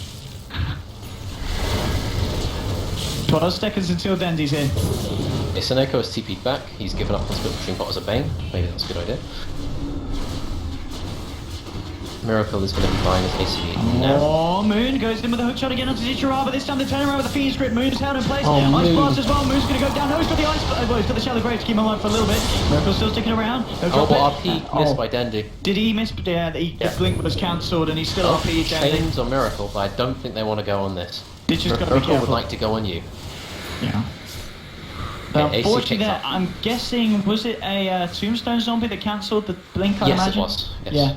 Speaker 2: 12 seconds until Dandy's in.
Speaker 1: Iseneko has TP'd back. He's given up on split between bot as a Bane. Maybe that's a good idea. Miracle is going to be buying his AC now.
Speaker 2: Oh, Moon goes in with a hook shot again onto Dikira, but this time they turn around with the Fiend Script. Moon's held in place. Ice Blast as well. Moon's going to go down. No, he's got the Ice Blast. Well, he's got the Shallow Grave to keep him alive for a little bit. Miracle's still sticking around.
Speaker 1: RP missed by Dandy.
Speaker 2: Did he miss? Yeah, the Blink was cancelled and he's still RP Dandy.
Speaker 1: Chains on Miracle, but I don't think they want to go on this.
Speaker 2: Miracle
Speaker 1: would like to go on you.
Speaker 2: Yeah. Unfortunately, I'm guessing, was it a Tombstone zombie that cancelled the Blink, I imagine?
Speaker 1: Yes, it was. Yes.
Speaker 2: Yeah.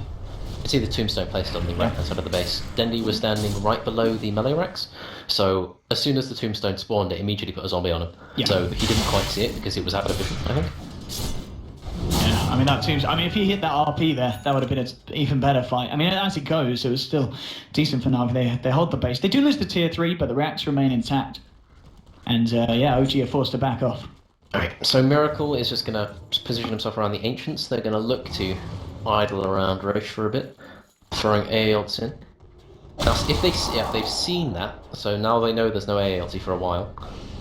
Speaker 1: You see the Tombstone placed on the right-hand side of the base. Dandy was standing right below the melee racks, so as soon as the Tombstone spawned, it immediately put a zombie on him. Yeah. So he didn't quite see it because it was out of vision, I think.
Speaker 2: Yeah, I mean, if he hit that RP there, that would have been an even better fight. I mean, as it goes, it was still decent for NaVi. They hold the base. They do lose the tier 3, but the racks remain intact. And yeah, OG are forced to back off.
Speaker 1: Alright, so Miracle is just going to position himself around the Ancients. They're going to look to idle around Roche for a bit, throwing AA ults in. Now, if they've seen that, so now they know there's no AA ulti for a while.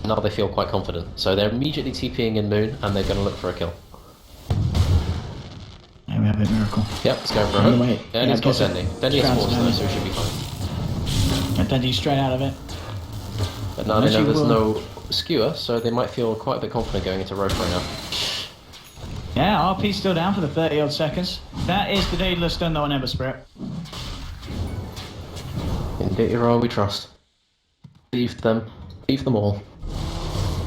Speaker 1: Now they feel quite confident. So they're immediately TPing in Moon, and they're going to look for a kill.
Speaker 2: There we have it, Miracle.
Speaker 1: Yep, let's go for a hook. And he's got Dandy. Dandy has force though, so he should be fine.
Speaker 2: And Dandy's straight out of it.
Speaker 1: But now they know there's no skewer, so they might feel quite a bit confident going into Roche right now.
Speaker 2: Yeah, RP's still down for the 30-odd seconds. That is the Daedalus done though on Ember Spirit.
Speaker 1: In Dikira we trust. Leave them all.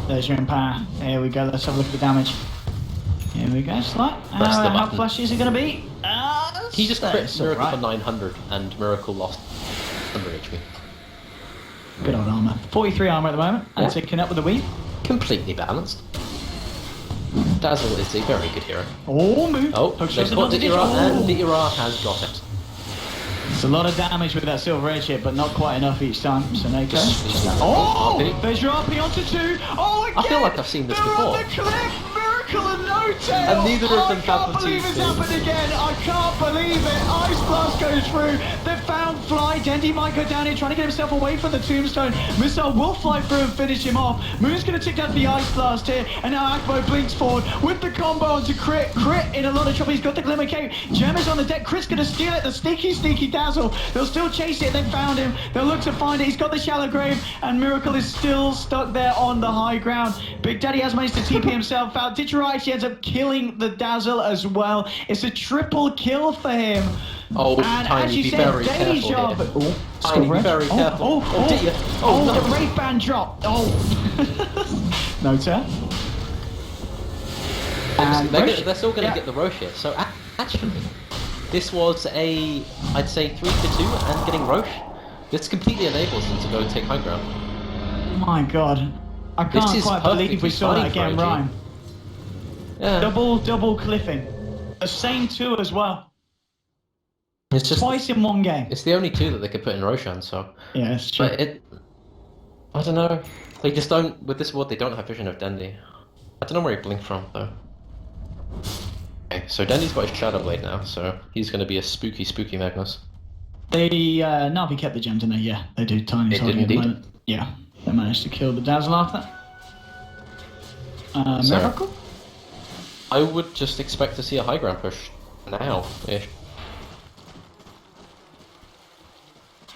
Speaker 2: There's your Empire. Here we go, let's have a look at the damage. Here we go, Slight. How flashy is it going to be?
Speaker 1: He just crit Miracle for 900 and Miracle lost 100 HP.
Speaker 2: Good old armor. 43 armor at the moment, and taking up with the weave.
Speaker 1: Completely balanced. Dazzle is a very good hero.
Speaker 2: Oh, move.
Speaker 1: Oh, they've got Dikira, and Dikira has got it.
Speaker 2: It's a lot of damage with that Silver Edge hit, but not quite enough each time. So Nako. Oh! There's your RP onto 2. Oh, again!
Speaker 1: I feel like I've seen this before.
Speaker 2: Miracle and no tail!
Speaker 1: And neither of them have the 2.
Speaker 2: I can't believe it's happened again! I can't believe it! Ice Blast goes through. They found Fly. Dandy might go down here trying to get himself away from the Tombstone. Missile will fly through and finish him off. Moon's going to tick down the Ice Blast here. And now Akbo blinks forward with the combo onto Crit. Crit in a lot of trouble. He's got the Glimmer Cape. Gem is on the deck. Crit's going to steal it. The sneaky Dazzle. They'll still chase it. They found him. They'll look to find it. He's got the Shallow Grave. And Miracle is still stuck there on the high ground. Big Daddy has managed to TP himself out. Dikira actually ends up killing the Dazzle as well. It's a triple kill for him.
Speaker 1: Oh,
Speaker 2: and
Speaker 1: Tiny,
Speaker 2: as you
Speaker 1: be
Speaker 2: said,
Speaker 1: very careful here.
Speaker 2: Tiny,
Speaker 1: be very careful.
Speaker 2: No. The Wraith Band drop. Oh. No turn.
Speaker 1: They're still going to get the Roche here. So actually, this was I'd say 3-2 and getting Roche. This completely enables them to go and take high ground.
Speaker 2: My God. I can't quite believe we saw that again, Rhyme. Yeah. Double cliffing. The same 2 as well.
Speaker 1: It's just
Speaker 2: twice in one game.
Speaker 1: It's the only 2 that they could put in Roshan, so.
Speaker 2: Yeah, it's true.
Speaker 1: But I don't know. They just don't, with this ward, they don't have vision of Dandy. I don't know where he blinked from, though. Okay, so Dandy's got his Shadow Blade now, so he's going to be a spooky Magnus.
Speaker 2: They, NaVi kept the gem, didn't they? Yeah, they do. Tiny.
Speaker 1: They did indeed.
Speaker 2: Yeah. They managed to kill the Dazzle after that. Miracle?
Speaker 1: I would just expect to see a high ground push now-ish.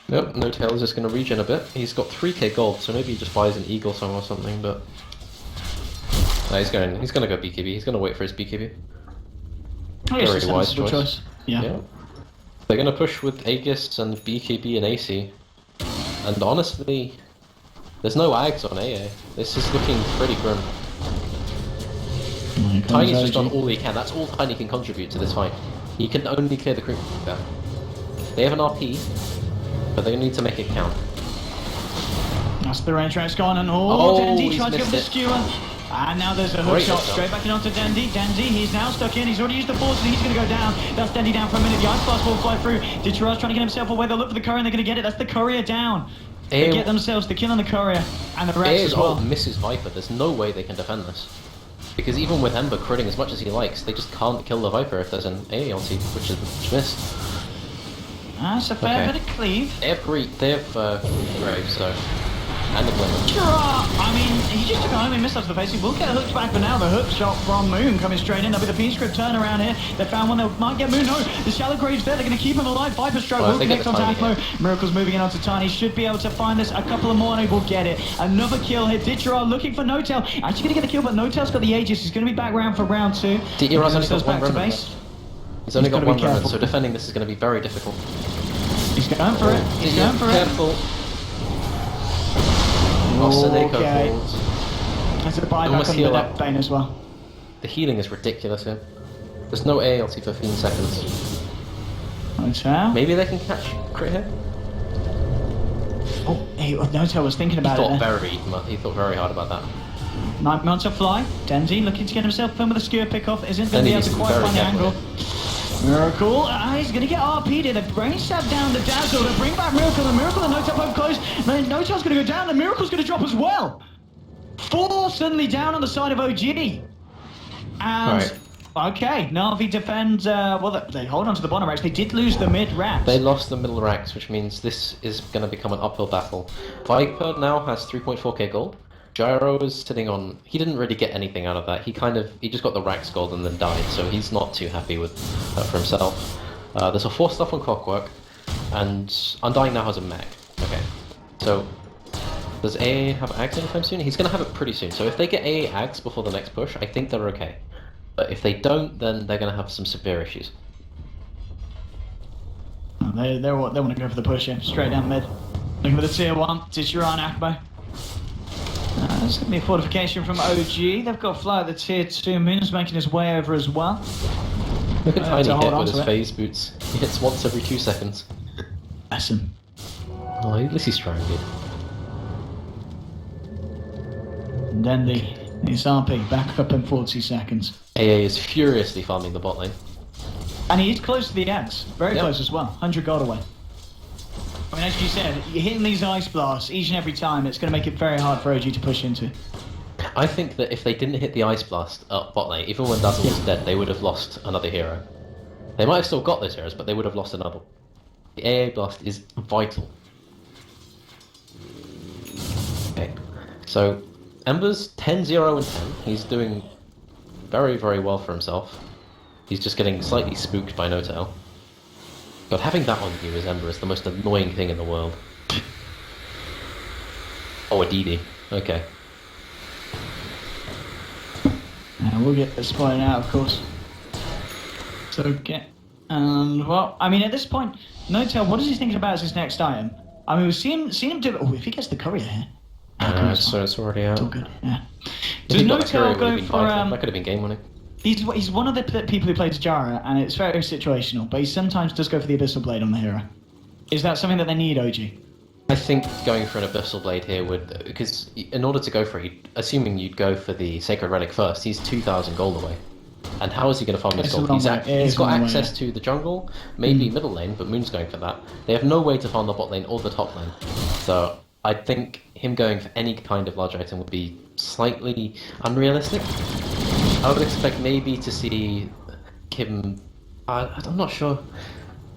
Speaker 1: Nope, NoTail is just going to regen a bit. He's got 3k gold, so maybe he just buys an Eagle song or something, but... No, he's going to go BKB. He's going to wait for his BKB. Very wise choice.
Speaker 2: Yeah.
Speaker 1: They're going to push with Aegis and BKB and AC. And honestly, there's no Ags on AA. This is looking pretty grim. Tiny's just done all he can. That's all Tiny can contribute to this fight. He can only clear the creep there. They have an RP, but they need to make it count.
Speaker 2: That's the range track's gone, and Dendy tries to go for the skewer. And now there's a hook shot straight back in onto Dendy. Dendy, he's now stuck in. He's already used the force, and he's going to go down. That's Dendy down for a minute. The Ice Blast will fly through. Ditcher's trying to get himself away. They'll look for the courier, and they're going to get it. That's the courier down. They get themselves the kill on the courier, and the Rex as well.
Speaker 1: Misses Viper. There's no way they can defend this. Because even with Ember critting as much as he likes, they just can't kill the Viper if there's an AA ulti, which missed.
Speaker 2: That's a fair bit of cleave.
Speaker 1: They have Grave, so... And the Glimmer.
Speaker 2: I mean, he just took a homing missile to the face. He will get hooked back, but now the hook shot from Moon coming straight in. There'll be the P-script turnaround here. They found one. They might get Moon. No, the Shallow Grave's there. They're going to keep him alive. Viper Stroke will connect onto Akmo. Miracle's moving in onto Tiny. Should be able to find this. A couple of more and he will get it. Another kill here. Ditcherard looking for NoTail. Actually going to get the kill, but NoTail's got the Aegis. He's going to be back round for round 2.
Speaker 1: Ditcherad's only got one remnant. He's only got one remnant, so defending this is going to be very difficult.
Speaker 2: He's going for it. He's going for it.
Speaker 1: Careful.
Speaker 2: Okay. There's a buyback on the Death Bane as well.
Speaker 1: The healing is ridiculous here. There's no ALT for 15 seconds.
Speaker 2: NoTail.
Speaker 1: Maybe they can catch crit here?
Speaker 2: Oh, NoTail was thinking about
Speaker 1: He thought very hard about that.
Speaker 2: Nightmare to fly. Dendy looking to get himself in with a skewer pick-off. Isn't going to be able to quite find the angle. Miracle, he's going to get RP'd here. The brain stab down the Dazzle to bring back Miracle. The Miracle and NoTail both close. NoTail's going to go down. The Miracle's going to drop as well. 4 suddenly down on the side of OG. And, okay, NaVi defends, well, they hold on to the bottom racks. They did lose the mid racks.
Speaker 1: They lost the middle racks, which means this is going to become an uphill battle. Viper now has 3.4k gold. Gyro is sitting on... He didn't really get anything out of that. He just got the Rax gold and then died, so he's not too happy with that for himself. There's a 4 stuff on Clockwork, and Undying now has a mech. Okay, so... Does AA have Ags anytime soon? He's going to have it pretty soon, so if they get AA Ags before the next push, I think they're okay. But if they don't, then they're going to have some severe issues.
Speaker 2: They want to go for the push here, straight down mid. Looking for the tier 1, Tisharan Akbo. There's going to be a fortification from OG. They've got Fly at the tier 2. Moon's making his way over as well.
Speaker 1: Look at Tiny hit with his phase boots. He hits once every 2 seconds.
Speaker 2: Bless him.
Speaker 1: Oh, at least he's trying, dude.
Speaker 2: Dendy, his RP back up in 40 seconds.
Speaker 1: AA is furiously farming the bot lane.
Speaker 2: And he is close to the Ags. Very close as well. 100 gold away. I mean, as you said, you're hitting these Ice Blasts each and every time. It's going to make it very hard for OG to push into.
Speaker 1: I think that if they didn't hit the Ice Blast up bot lane, even when Dazzle was dead, they would have lost another hero. They might have still got those heroes, but they would have lost another. The AA Blast is vital. Okay, so Ember's 10-0 and 10. He's doing very, very well for himself. He's just getting slightly spooked by NoTail. God, having that on you as Ember is the most annoying thing in the world. Oh, a DD. Okay.
Speaker 2: We'll get this point out, of course. So, okay. And, well, I mean, at this point, NoTail, what is he thinking about as his next item? I mean, we've seen him do... Oh, if he gets the courier here...
Speaker 1: so it's already out.
Speaker 2: It's all good, yeah. Does NoTail go for...
Speaker 1: that could have been game winning.
Speaker 2: He's one of the people who plays Jara, and it's very situational, but he sometimes does go for the Abyssal Blade on the hero. Is that something that they need, OG?
Speaker 1: I think going for an Abyssal Blade here would... Because in order to go for it, assuming you'd go for the Sacred Relic first, he's 2,000 gold away. And how is he going to farm this gold? He's got access to the jungle, maybe middle lane, but Moon's going for that. They have no way to farm the bot lane or the top lane. So I think him going for any kind of large item would be slightly unrealistic. I would expect maybe to see him... I'm not sure.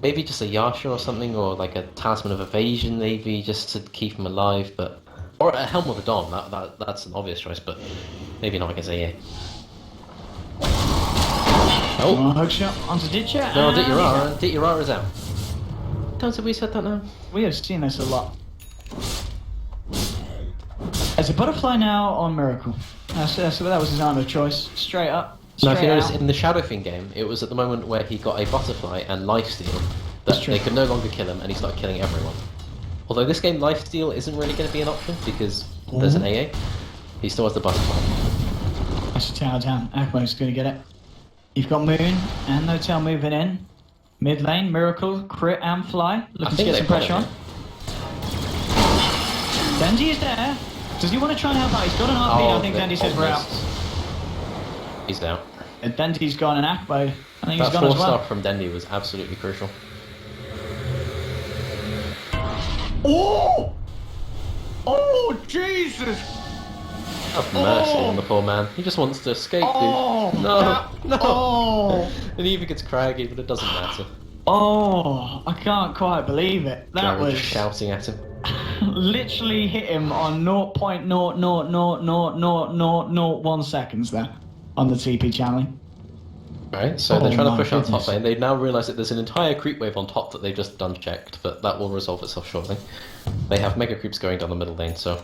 Speaker 1: Maybe just a Yasha or something, or like a Talisman of Evasion maybe, just to keep him alive, but... Or a Helm with a Dom, that's an obvious choice, but maybe not against AA. Oh!
Speaker 2: Hook shot onto Ditcher.
Speaker 1: No, Ditcher is out. Don't say we said that now.
Speaker 2: We have seen this a lot. There's a butterfly now on Miracle. That was his armor choice. Straight up.
Speaker 1: Now, if you notice,
Speaker 2: out.
Speaker 1: in the Shadow Fiend game, it was at the moment where he got a butterfly and lifesteal that they could no longer kill him, and he started killing everyone. Although this game, lifesteal isn't really going to be an option because there's an AA. He still has the butterfly.
Speaker 2: That's a tower down. Akmo's going to get it. You've got Moon and No Tail moving in. Mid lane, Miracle, crit and fly. Looking to get some pressure on. Dendy is there. Does he want to try and help out? He's got an RP. I think Dendy says we're out.
Speaker 1: He's out.
Speaker 2: And Dendy's gone and Akmo. I think
Speaker 1: that
Speaker 2: he's gone as well.
Speaker 1: 4-star from Dendy was absolutely crucial.
Speaker 2: Oh! Oh, Jesus!
Speaker 1: Have mercy on the poor man. He just wants to escape, dude. No!
Speaker 2: Oh!
Speaker 1: And he even gets craggy, but it doesn't matter.
Speaker 2: Oh! I can't quite believe it. That was
Speaker 1: just shouting at him.
Speaker 2: Literally hit him on 0.0000001 seconds there on the TP channeling.
Speaker 1: Right, so they're trying to push out top lane. They now realise that there's an entire creep wave on top that they've just done checked, but that will resolve itself shortly. They have mega creeps going down the middle lane, so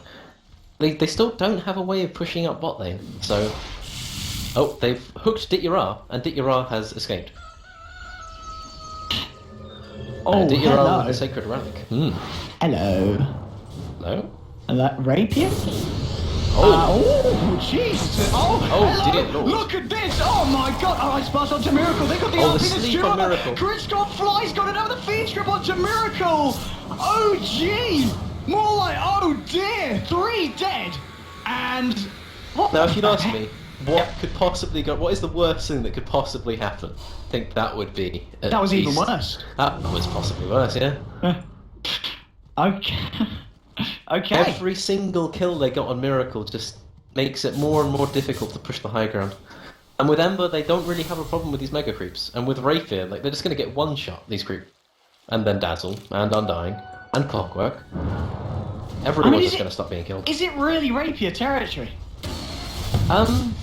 Speaker 1: they still don't have a way of pushing up bot lane. So, oh, they've hooked Ditya, and Ditya has escaped.
Speaker 2: Oh, hello.
Speaker 1: With the Sacred Relic.
Speaker 2: Hello.
Speaker 1: Hello?
Speaker 2: Rapier? Oh, Jesus! Oh,
Speaker 1: dear Lord.
Speaker 2: Look at this! Oh my God! Oh, I pass on to Miracle. They got the RP.
Speaker 1: The sleep on Miracle.
Speaker 2: Chris got flies. Got another feed strip onto Miracle. Oh gee! More like oh dear. 3 dead. And what?
Speaker 1: Now, if you'd ask me, what could possibly go? What is the worst thing that could possibly happen? I think that would be.
Speaker 2: That was even worse.
Speaker 1: That was possibly worse, yeah.
Speaker 2: Okay. Okay.
Speaker 1: Every single kill they got on Miracle just makes it more and more difficult to push the high ground. And with Ember, they don't really have a problem with these mega creeps. And with Rapier, like they're just going to get one shot, these creep. And then Dazzle, and Undying, and Clockwork. Everyone's just going to stop being killed.
Speaker 2: Is it really Rapier territory?
Speaker 1: I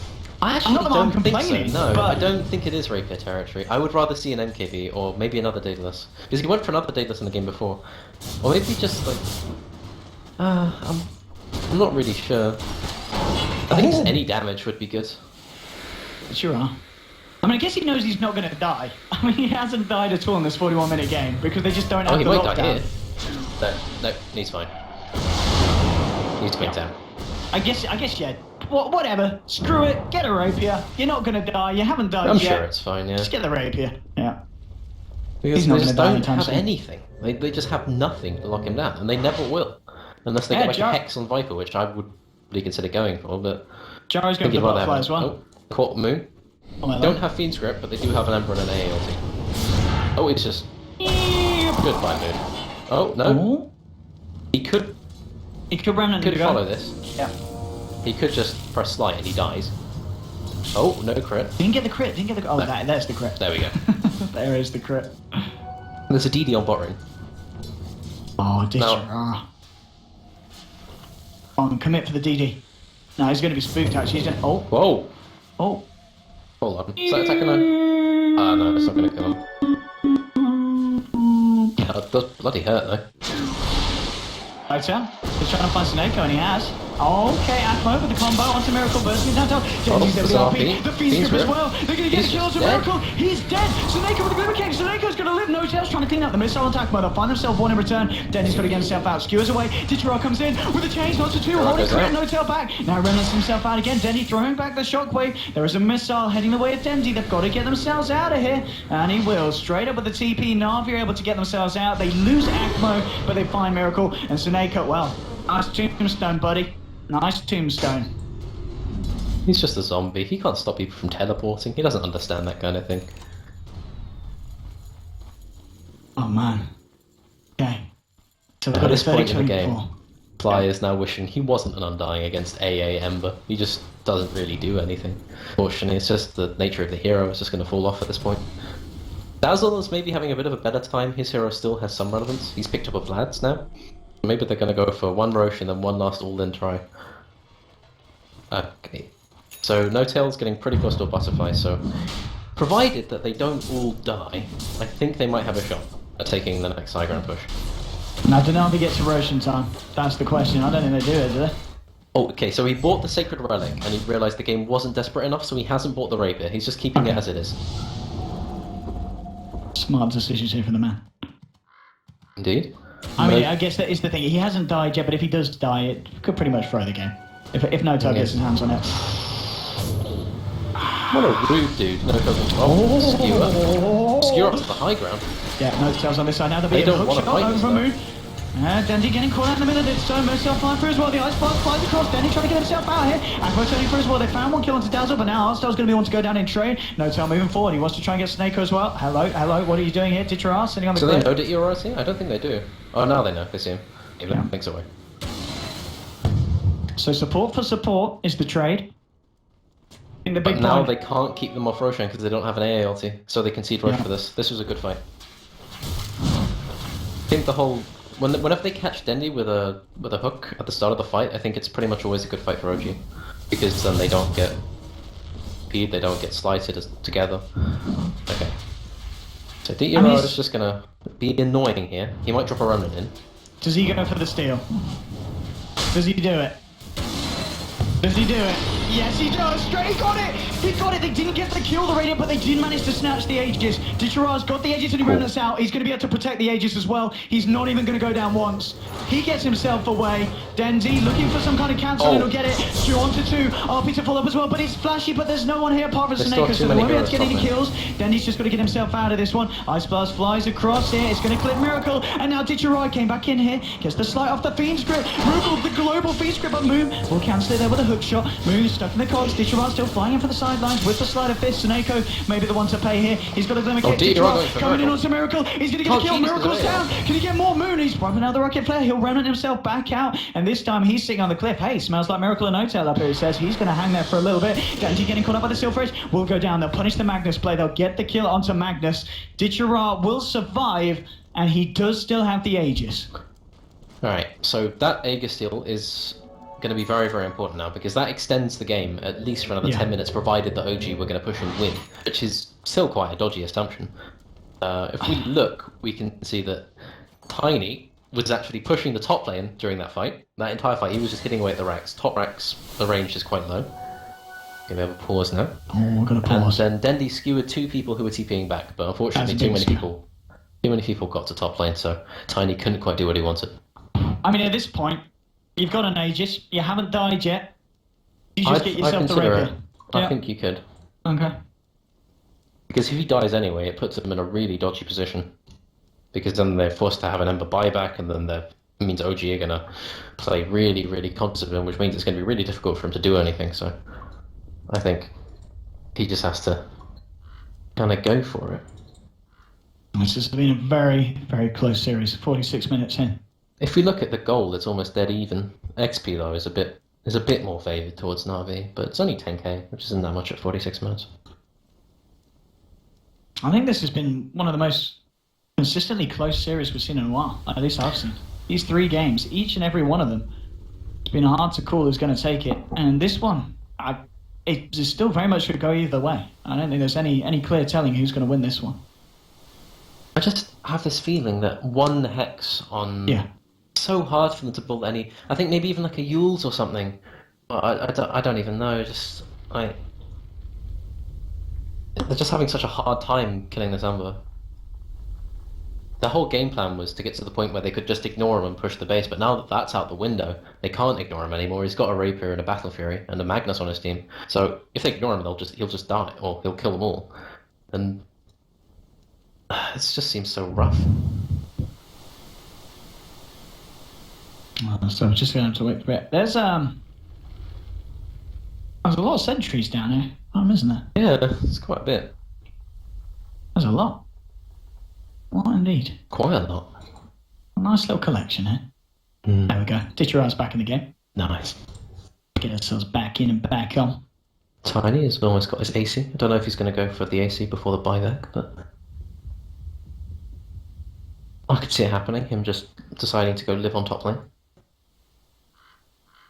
Speaker 1: actually don't think so, no.
Speaker 2: But...
Speaker 1: I don't think it is Rapier territory. I would rather see an MKB, or maybe another Daedalus. Because he went for another Daedalus in the game before. Or maybe just like... I'm not really sure. I think any damage would be good.
Speaker 2: Sure are. I mean, I guess he knows he's not going to die. I mean, he hasn't died at all in this 41-minute game because they just don't have the lockdown.
Speaker 1: Oh, he might die here. No, he's fine. He's going down.
Speaker 2: I guess, yeah. Whatever. Screw it. Get a Rapier. You're not going to die. You haven't died
Speaker 1: yet.
Speaker 2: yet.
Speaker 1: I'm sure it's fine, yeah.
Speaker 2: Just get the Rapier. Yeah.
Speaker 1: Because they just don't have anything. They just have nothing to lock him down, and they never will. Unless they get like a Hex on Viper, which I would really consider going for, but...
Speaker 2: Jarro's going for the butterfly as well.
Speaker 1: Caught Moon. They don't have Fiend Script, but they do have an Ember and an AA ulti. Oh, it's just... Goodbye, Moon. Oh, no.
Speaker 2: Oh.
Speaker 1: He could
Speaker 2: Remnant
Speaker 1: follow this.
Speaker 2: Yeah.
Speaker 1: He could just press Slight and he dies. Oh, no crit.
Speaker 2: Didn't get the crit. Oh, no. There's the crit.
Speaker 1: There we go.
Speaker 2: There is the crit.
Speaker 1: There's a DD on bot lane.
Speaker 2: Oh, did you? On, commit for the DD. No, he's going to be spooked actually. He's going to... Oh.
Speaker 1: Whoa.
Speaker 2: Oh.
Speaker 1: Hold on. Is that attacking now? Ah, no, it's not going to kill him. Oh, it does bloody hurt though.
Speaker 2: Right, sir. He's trying to find Snake, and he has. Okay, Akmo with the combo onto Miracle, bursting downtown. Dendy's there with the RP. The Fiend Script as well. They're going to get a kill onto Miracle. He's dead. Snake with the Glimmer King. Snake's going to live. No Tails trying to clean up the missile attack mode. They'll find themselves one in return. Dendy's got to get himself out. Skewers away. Ditcher comes in with a change, not to 2. Holy crit, No Tail back. Now Remnants himself out again. Dendy throwing back the shockwave. There is a missile heading the way of Dendy. They've got to get themselves out of here. And he will. Straight up with the TP. NaVi are able to get themselves out. They lose Akmo, but they find Miracle. And Snake, well, nice tombstone, buddy. Nice tombstone.
Speaker 1: He's just a zombie. He can't stop people from teleporting. He doesn't understand that kind of thing.
Speaker 2: Oh man. Okay. So
Speaker 1: at this point in the game, Fly is now wishing he wasn't an Undying against AA Ember. He just doesn't really do anything. Fortunately, it's just the nature of the hero. It's just going to fall off at this point. Dazzle is maybe having a bit of a better time. His hero still has some relevance. He's picked up a Vlad's now, Maybe they're going to go for one Roche and then one last all-in try. Okay. So No-Tail's getting pretty close to a butterfly, so provided that they don't all die, I think they might have a shot at taking the next high ground push.
Speaker 2: Now, I don't know if he gets to Roche in time. That's the question. I don't think they do it, do they?
Speaker 1: Oh, okay, so he bought the Sacred Relic, and he realised the game wasn't desperate enough, so he hasn't bought the Rapier. He's just keeping it as it is.
Speaker 2: Smart decisions here from the man.
Speaker 1: Indeed.
Speaker 2: I mean, I guess that is the thing. He hasn't died yet, but if he does die, it could pretty much throw the game. If No-Tail gets his hands on it.
Speaker 1: What a rude dude. No-Tail. Skewer up to the high ground.
Speaker 2: Yeah, No-Tail's on this side now.
Speaker 1: They don't want to fight
Speaker 2: over Moon. Dendy getting caught out in the middle of this zone. Himself flying through as well. The ice blast flies across. Dendy trying to get himself out here. Aqua turning through as well. They found one kill onto Dazzle, but now Arstell's going to be one to go down in trade. No-Tail moving forward. He wants to try and get Snako as well. Hello. What are you doing here? Did your ass sitting on the
Speaker 1: cliff?
Speaker 2: cliff?
Speaker 1: Do they know that you're RC? I don't think they do. Oh, now they know. They see him. Even thinks away.
Speaker 2: So support for support is the trade. In the big
Speaker 1: but now they can't keep them off Roshan because they don't have an AALT, so they concede Roche for this. This was a good fight. I think the whole whenever they catch Dendy with a hook at the start of the fight, I think it's pretty much always a good fight for OG, because then they don't get peed, they don't get slighted together. Okay. So DERR is just gonna be annoying here. He might drop a remnant in.
Speaker 2: Does he go for the steal? Does he do it? Does he do it? Yes, he does. Straight, he got it. He got it. They didn't get the kill, the Radiant, but they did manage to snatch the Aegis. Ditcherar's got the Aegis and he remnants out. He's going to be able to protect the Aegis as well. He's not even going to go down once. He gets himself away. Dendy looking for some kind of cancel and he'll get it. Stu onto 2. RP to follow up as well, but it's flashy, but there's no one here apart from Snako, so they won't be able to get any kills. Dendy's just got to get himself out of this one. Ice Blast flies across here. It's going to clip Miracle, and now Ditcherar came back in here. Gets the slight off the Fiend's grip. Miracle, the global Fiend's grip, but Moon will cancel it there with a hook shot. Moon stuck in the cogs. Ditcherar still flying in for the sidelines with the sleight of fist. Snako maybe the one to pay here. He's got a glimmer kick. Ditcherar coming in onto Miracle. He's going to get a kill. Miracle's down. Can he get more? Moon, he's running out the rocket flare. He'll remnant himself back out, and this time he's sitting on the cliff. Hey, smells like Miracle and No-Tail up here. He says he's going to hang there for a little bit. Dendy getting caught up by the Silver Edge will go down. They'll punish the Magnus play. They'll get the kill onto Magnus. Ditcherar will survive, and he does still have the Aegis.
Speaker 1: Alright, so that Aegis steal is going to be very, very important now, because that extends the game at least for another 10 minutes, provided that OG were going to push and win, which is still quite a dodgy assumption. If we look, we can see that Tiny was actually pushing the top lane during that fight. That entire fight, he was just hitting away at the racks. Top racks, the range is quite low. Gonna have a pause now.
Speaker 2: Oh, we're gonna pause.
Speaker 1: And then Dendy skewered 2 people who were TPing back, but unfortunately too many people got to top lane, so Tiny couldn't quite do what he wanted.
Speaker 2: I mean, at this point, you've got an Aegis, you haven't died yet. You just get yourself the Rapier.
Speaker 1: I think you could.
Speaker 2: Okay.
Speaker 1: Because if he dies anyway, it puts him in a really dodgy position. Because then they're forced to have an Ember buyback, and then it means OG are going to play really, really confident, which means it's going to be really difficult for him to do anything. So I think he just has to kind of go for it.
Speaker 2: This has been a very, very close series, 46 minutes in.
Speaker 1: If we look at the goal, it's almost dead even. XP, though, is a bit more favoured towards NaVi, but it's only 10k, which isn't that much at 46 minutes.
Speaker 2: I think this has been one of the most consistently close series we've seen in a while, at least I've seen. These 3 games, each and every one of them, it's been hard to call who's going to take it. And this one, it still very much could go either way. I don't think there's any clear telling who's going to win this one.
Speaker 1: I just have this feeling that one Hex on...
Speaker 2: Yeah.
Speaker 1: So hard for them to build any... I think maybe even like a Yules or something. But I don't even know, they're just having such a hard time killing this Ember. The whole game plan was to get to the point where they could just ignore him and push the base, but now that that's out the window, they can't ignore him anymore. He's got a Rapier and a Battle Fury and a Magnus on his team. So if they ignore him, he'll just die, or he'll kill them all. And it just seems so rough.
Speaker 2: So I'm just going to have to wait for it. There's a lot of sentries down here, isn't there?
Speaker 1: Yeah, it's quite a bit.
Speaker 2: There's a lot. What indeed?
Speaker 1: Quite a lot.
Speaker 2: A nice little collection here. There we go. Ditcherar's back in the game.
Speaker 1: Nice.
Speaker 2: Get ourselves back in and back on.
Speaker 1: Tiny has almost got his AC. I don't know if he's going to go for the AC before the buyback, but... I could see it happening, him just deciding to go live on top lane.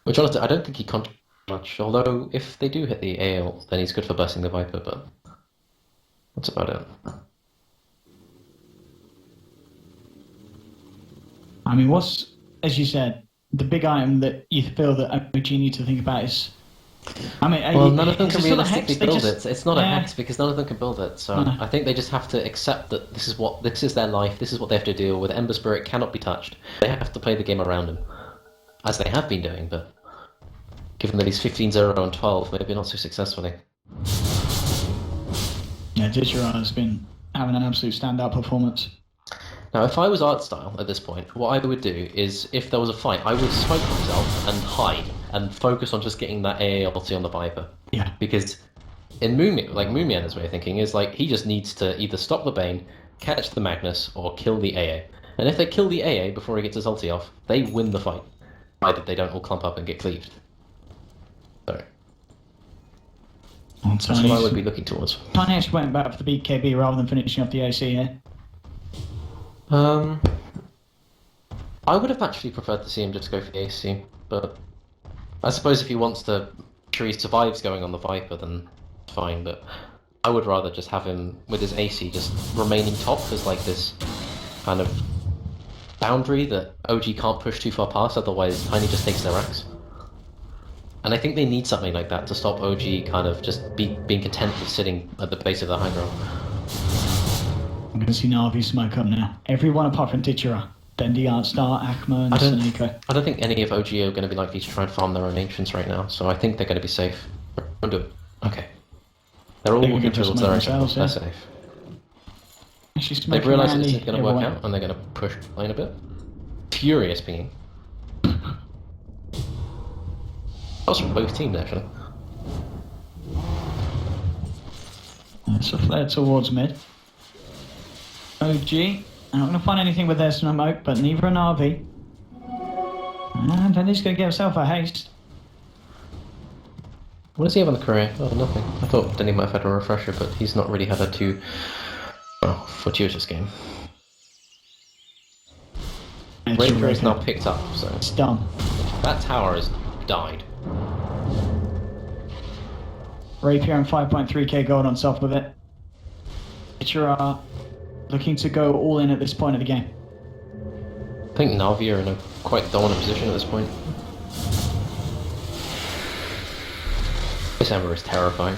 Speaker 1: Which honestly, I don't think he contributes much, although if they do hit the AL, then he's good for bursting the Viper, but that's about it.
Speaker 2: I mean, what's, as you said, the big item that you feel that OG need to think about is... I mean,
Speaker 1: well, none of them can
Speaker 2: still a
Speaker 1: realistically
Speaker 2: hex? They
Speaker 1: build
Speaker 2: just-
Speaker 1: it. It's not a
Speaker 2: yeah.
Speaker 1: hex because none of them can build it. So
Speaker 2: No.
Speaker 1: I think they just have to accept that this is their life. This is what they have to deal with. Ember Spirit cannot be touched. They have to play the game around him, as they have been doing. But given that he's 15-0 and 12, maybe not so successfully.
Speaker 2: Yeah, Digera has been having an absolute standout performance.
Speaker 1: Now, if I was Artstyle at this point, what I would do is, if there was a fight, I would smoke myself and hide and focus on just getting that AALT on the Viper.
Speaker 2: Yeah.
Speaker 1: Because in Moomian's way of thinking is like he just needs to either stop the Bane, catch the Magnus, or kill the AA. And if they kill the AA before he gets his ulti off, they win the fight. Provided they don't all clump up and get cleaved. So that's what I would be looking towards.
Speaker 2: Tiny actually went back for the BKB rather than finishing off the AC here.
Speaker 1: I would have actually preferred to see him just go for the AC, but I suppose if he wants to make sure he survives going on the Viper, then fine, but I would rather just have him with his AC just remaining top as like this kind of boundary that OG can't push too far past, otherwise Tiny just takes their axe. And I think they need something like that to stop OG kind of just being content with sitting at the base of the high ground.
Speaker 2: I'm going to see NaVi smoke up now. Everyone apart from Digera. Then the Artstar, Akma, and Seneko.
Speaker 1: I don't think any of OG are going to be likely to try and farm their own ancients right now, so I think they're going to be safe. Don't do it. Okay. They're all walking towards their ancients. They're safe. They've realised this isn't going to work out, and they're going to push lane a bit. Furious pinging. That was from both teams, actually.
Speaker 2: That's a flare towards mid. OG, I'm not going to find anything with their smoke, but neither are NaVi. And then he's going to get himself a haste.
Speaker 1: What does he have on the career? Oh, nothing. I thought Denny might have had a refresher, but he's not really had a too fortuitous game. Rapier is now picked up, so
Speaker 2: it's done.
Speaker 1: That tower has died.
Speaker 2: Rapier and 5.3k gold on top of it. Digera looking to go all in at this point of the game.
Speaker 1: I think NaVi are in a quite dominant position at this point. This Ember is terrifying.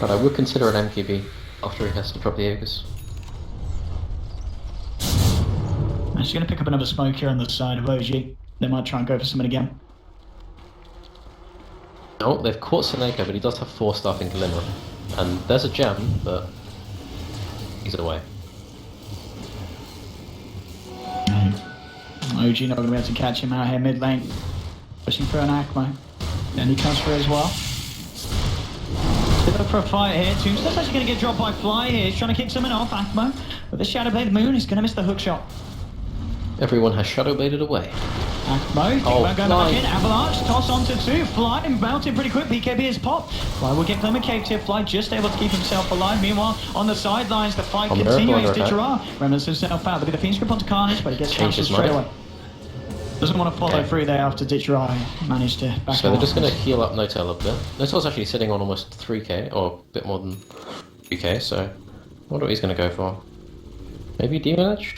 Speaker 1: But I would consider an MKB after he has to drop the Aegis.
Speaker 2: I'm just going to pick up another smoke here on the side of OG. They might try and go for something again.
Speaker 1: No, they've caught Seneko, but he does have 4 stuff in Glimmer. And there's a gem, but he's away.
Speaker 2: OG not going to be able to catch him out here mid lane. Pushing through an Akmo. Then he comes through as well. They look for a fight here. Tombstone's actually going to get dropped by Fly here. He's trying to kick someone off. Akmo with the Shadow Blade Moon. He's going to miss the hook shot.
Speaker 1: Everyone has Shadow Bladed away.
Speaker 2: Akmo, think about going back in. Avalanche, toss onto 2. Fly and bouncing pretty quick. BKB is popped. Fly will get Glimmer caked here. Fly just able to keep himself alive. Meanwhile, on the sidelines, the fight continuing. Digera remembers himself out. Look at the Fiend's grip onto Carnage, but he gets cancelled straight away. Doesn't want to follow through there after Digera managed to back
Speaker 1: So they're just going to heal up Notel a bit. Notel's actually sitting on almost 3k, or a bit more than 3k, so I wonder what he's going to go for. Maybe Demon Edge?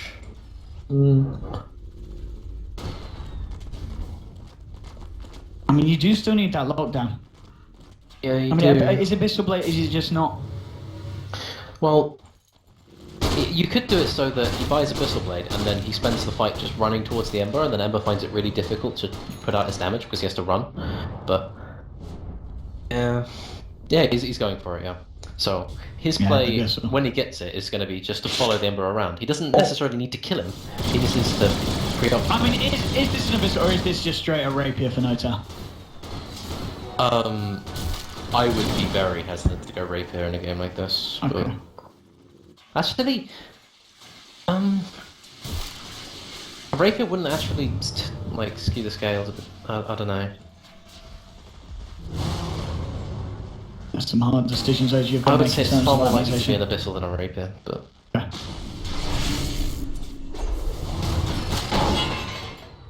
Speaker 2: I mean, you do still need that lockdown.
Speaker 1: Yeah, you
Speaker 2: do.
Speaker 1: do.
Speaker 2: Is Abyssal Blade, is it just not?
Speaker 1: Well, you could do it so that he buys Abyssal Blade and then he spends the fight just running towards the Ember, and then Ember finds it really difficult to put out his damage because he has to run. But yeah, he's going for it. Yeah. So his play when he gets it is going to be just to follow the Ember around. He doesn't necessarily need to kill him. He just needs to pre-op.
Speaker 2: I mean, is this an Abyssal or is this just straight a Rapier for Notel?
Speaker 1: I would be very hesitant to go Rapier in a game like this.
Speaker 2: Okay.
Speaker 1: But actually, Rapier wouldn't actually like skew the scales a bit. I don't know.
Speaker 2: There's some hard decisions OG have got
Speaker 1: I
Speaker 2: to
Speaker 1: would
Speaker 2: make
Speaker 1: say
Speaker 2: in
Speaker 1: it's
Speaker 2: terms
Speaker 1: far
Speaker 2: of
Speaker 1: more likely to be
Speaker 2: organisation.
Speaker 1: an Abyssal than a Rapier, but...
Speaker 2: Okay.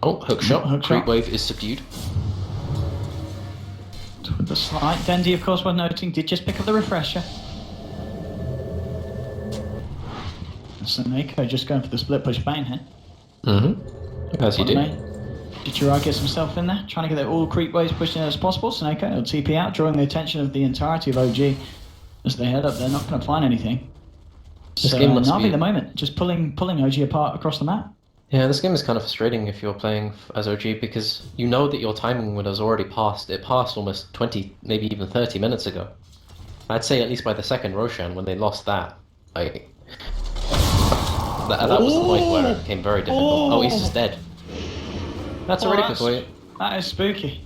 Speaker 1: Oh, hook shot.
Speaker 2: Hook
Speaker 1: Creep
Speaker 2: shot.
Speaker 1: wave is subdued.
Speaker 2: With the slight. Dendy, of course, worth noting, did just pick up the refresher. So Nako just going for the split push bane here.
Speaker 1: Mm-hmm. As you do.
Speaker 2: Dichira gets himself in there, trying to get all creep waves pushed in as possible. Snako will TP out, drawing the attention of the entirety of OG. As they head up, they're not going to find anything.
Speaker 1: This game must
Speaker 2: Navi
Speaker 1: be...
Speaker 2: at the moment, just pulling OG apart across the map.
Speaker 1: Yeah, this game is kind of frustrating if you're playing as OG because you know that your timing window's already passed. It passed almost 20, maybe even 30 minutes ago. I'd say at least by the second Roshan, when they lost that, like... That was the point where it became very difficult. Oh, East is dead. That's already good for you.
Speaker 2: That is spooky.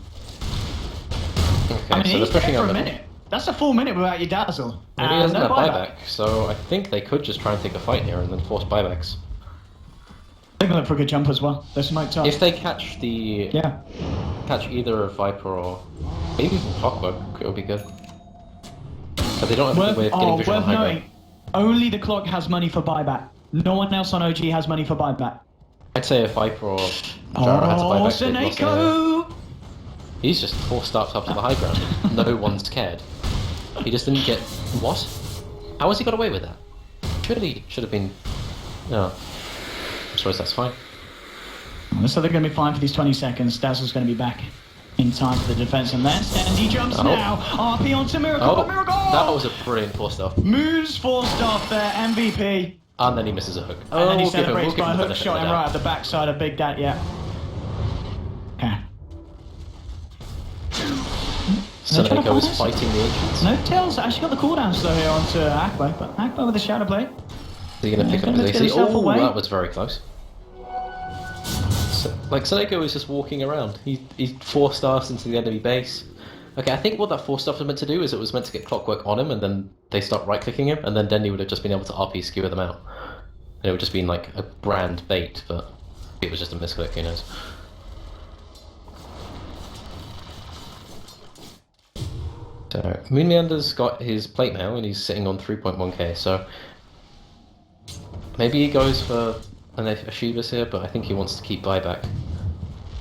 Speaker 1: Okay,
Speaker 2: I mean,
Speaker 1: so
Speaker 2: he's
Speaker 1: they're pushing
Speaker 2: dead for
Speaker 1: out
Speaker 2: a minute. That's a full minute without your dazzle.
Speaker 1: Maybe he doesn't
Speaker 2: no
Speaker 1: have buyback, so I think they could just try and take a fight here and then force buybacks.
Speaker 2: They're going to look for a good jump as well. They're smoked up.
Speaker 1: If they catch the...
Speaker 2: Yeah.
Speaker 1: Catch either a Viper or... Maybe even Clockwork, it'll be good. But they don't have a way of getting vision on high ground.
Speaker 2: Only the clock has money for buyback. No one else on OG has money for buyback.
Speaker 1: I'd say a Viper or Jara had to buy back.
Speaker 2: Seneko!
Speaker 1: He's just forced up to the high ground. No one's cared. He just didn't get... What? How has he got away with that? Surely should have been... No. I suppose that's fine.
Speaker 2: So they're going to be fine for these 20 seconds. Dazzle's going to be back in time for the defense. And then Sandy jumps now. RP onto Miracle.
Speaker 1: Oh,
Speaker 2: Miracle!
Speaker 1: that was a brilliant forced off.
Speaker 2: Moves forced off there. MVP.
Speaker 1: And then he misses a hook.
Speaker 2: And then he celebrates by a hook shot him right at the backside of Big Dat, yeah. Okay.
Speaker 1: Seneko is fighting the Ancients.
Speaker 2: No Tails actually got the cooldowns though here onto Akbar, but Akbar with a Shadow Blade.
Speaker 1: Is he going to pick up his AC? Oh, that was very close. So, like, Seneko is just walking around. He 4-stars into the enemy base. Okay, I think what that 4-stuff was meant to do is it was meant to get Clockwork on him, and then they start right-clicking him, and then Dendy would have just been able to RP skewer them out. And it would just been like a brand bait, but it was just a misclick, who knows. So, Moon Meander's got his plate mail, and he's sitting on 3.1k, so... Maybe he goes for a Shivas here, but I think he wants to keep buyback.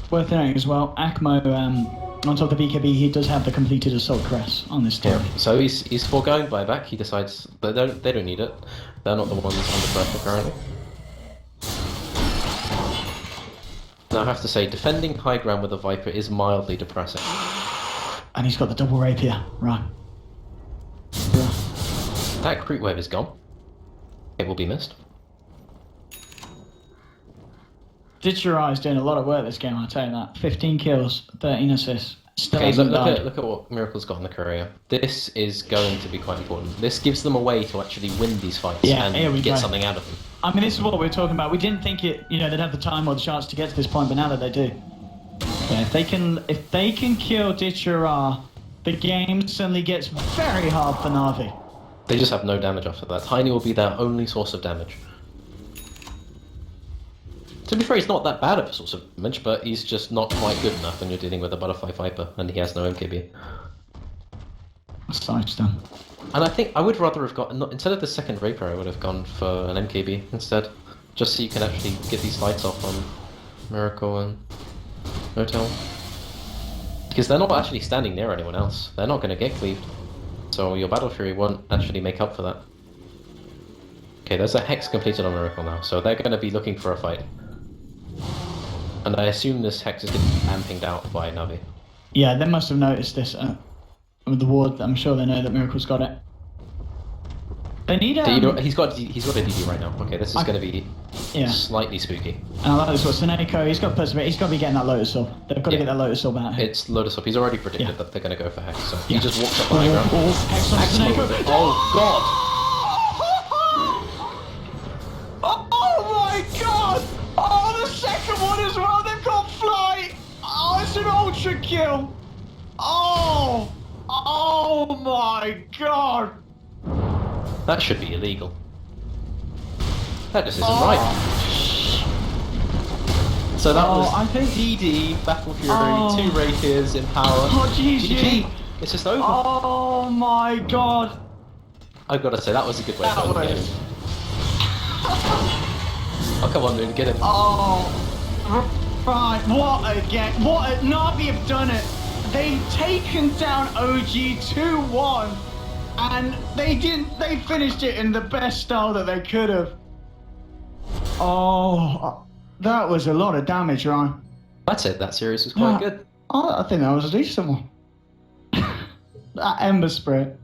Speaker 1: Worth
Speaker 2: noting as well, Akmo, on top of the BKB, he does have the completed Assault Crest on this team.
Speaker 1: Yeah, so he's foregoing buyback. He decides that they don't need it. They're not the ones under pressure currently. Now I have to say, defending high ground with a Viper is mildly depressing.
Speaker 2: And he's got the double rapier, right.
Speaker 1: That creep wave is gone. It will be missed.
Speaker 2: Dichira is doing a lot of work this game, I'll tell you that. 15 kills, 13 assists. Still
Speaker 1: okay, look at what Miracle's got in the career. This is going to be quite important. This gives them a way to actually win these fights and get something out of them.
Speaker 2: I mean, this is what we were talking about. We didn't think they'd have the time or the chance to get to this point, but now that they do. Yeah, if they can kill Dichira, the game suddenly gets very hard for Navi.
Speaker 1: They just have no damage after that. Tiny will be their only source of damage. To be fair, he's not that bad of a source of damage, but he's just not quite good enough when you're dealing with a Butterfly Viper, and he has no MKB.
Speaker 2: That's nice done.
Speaker 1: And I think I would rather have got, instead of the second Rapier, I would have gone for an MKB instead, just so you can actually get these lights off on Miracle and Hotel. Because they're not actually standing near anyone else. They're not going to get cleaved. So your Battle Fury won't actually make up for that. Okay, there's a Hex completed on Miracle now, so they're going to be looking for a fight. And I assume this Hex is going to be ampinged out by Navi.
Speaker 2: Yeah, they must have noticed this with the ward. I'm sure they know that Miracle's got it. They need
Speaker 1: he's got a DD right now. Okay, this is going to be slightly spooky.
Speaker 2: And I like this one. Seneko, he's got to persevere. He's got to be getting that Lotus Orb. They've got to get that Lotus Orb out.
Speaker 1: It's Lotus Orb. He's already predicted that they're going to go for Hex, so he just walks up the high ground.
Speaker 2: Hex on Seneko.
Speaker 1: Oh god!
Speaker 2: Oh my god! Oh, the second one as well. They've got flight. Oh, it's an ultra kill. Oh my god!
Speaker 1: That should be illegal. That just isn't right. So that was I think DD, Battle Fury, 2 Rapiers in power.
Speaker 2: Oh, GG.
Speaker 1: It's just over.
Speaker 2: Oh my god.
Speaker 1: I've got to say, that was a good way to end the game.
Speaker 2: was.
Speaker 1: Oh, come on, Moon, get him.
Speaker 2: Oh, right. What again? NaVi have done it. They've taken down OG 2-1, and they finished it in the best style that they could have. Oh, that was a lot of damage, Ryan.
Speaker 1: That's it, that series was quite good.
Speaker 2: I think that was a decent one. That Ember spread.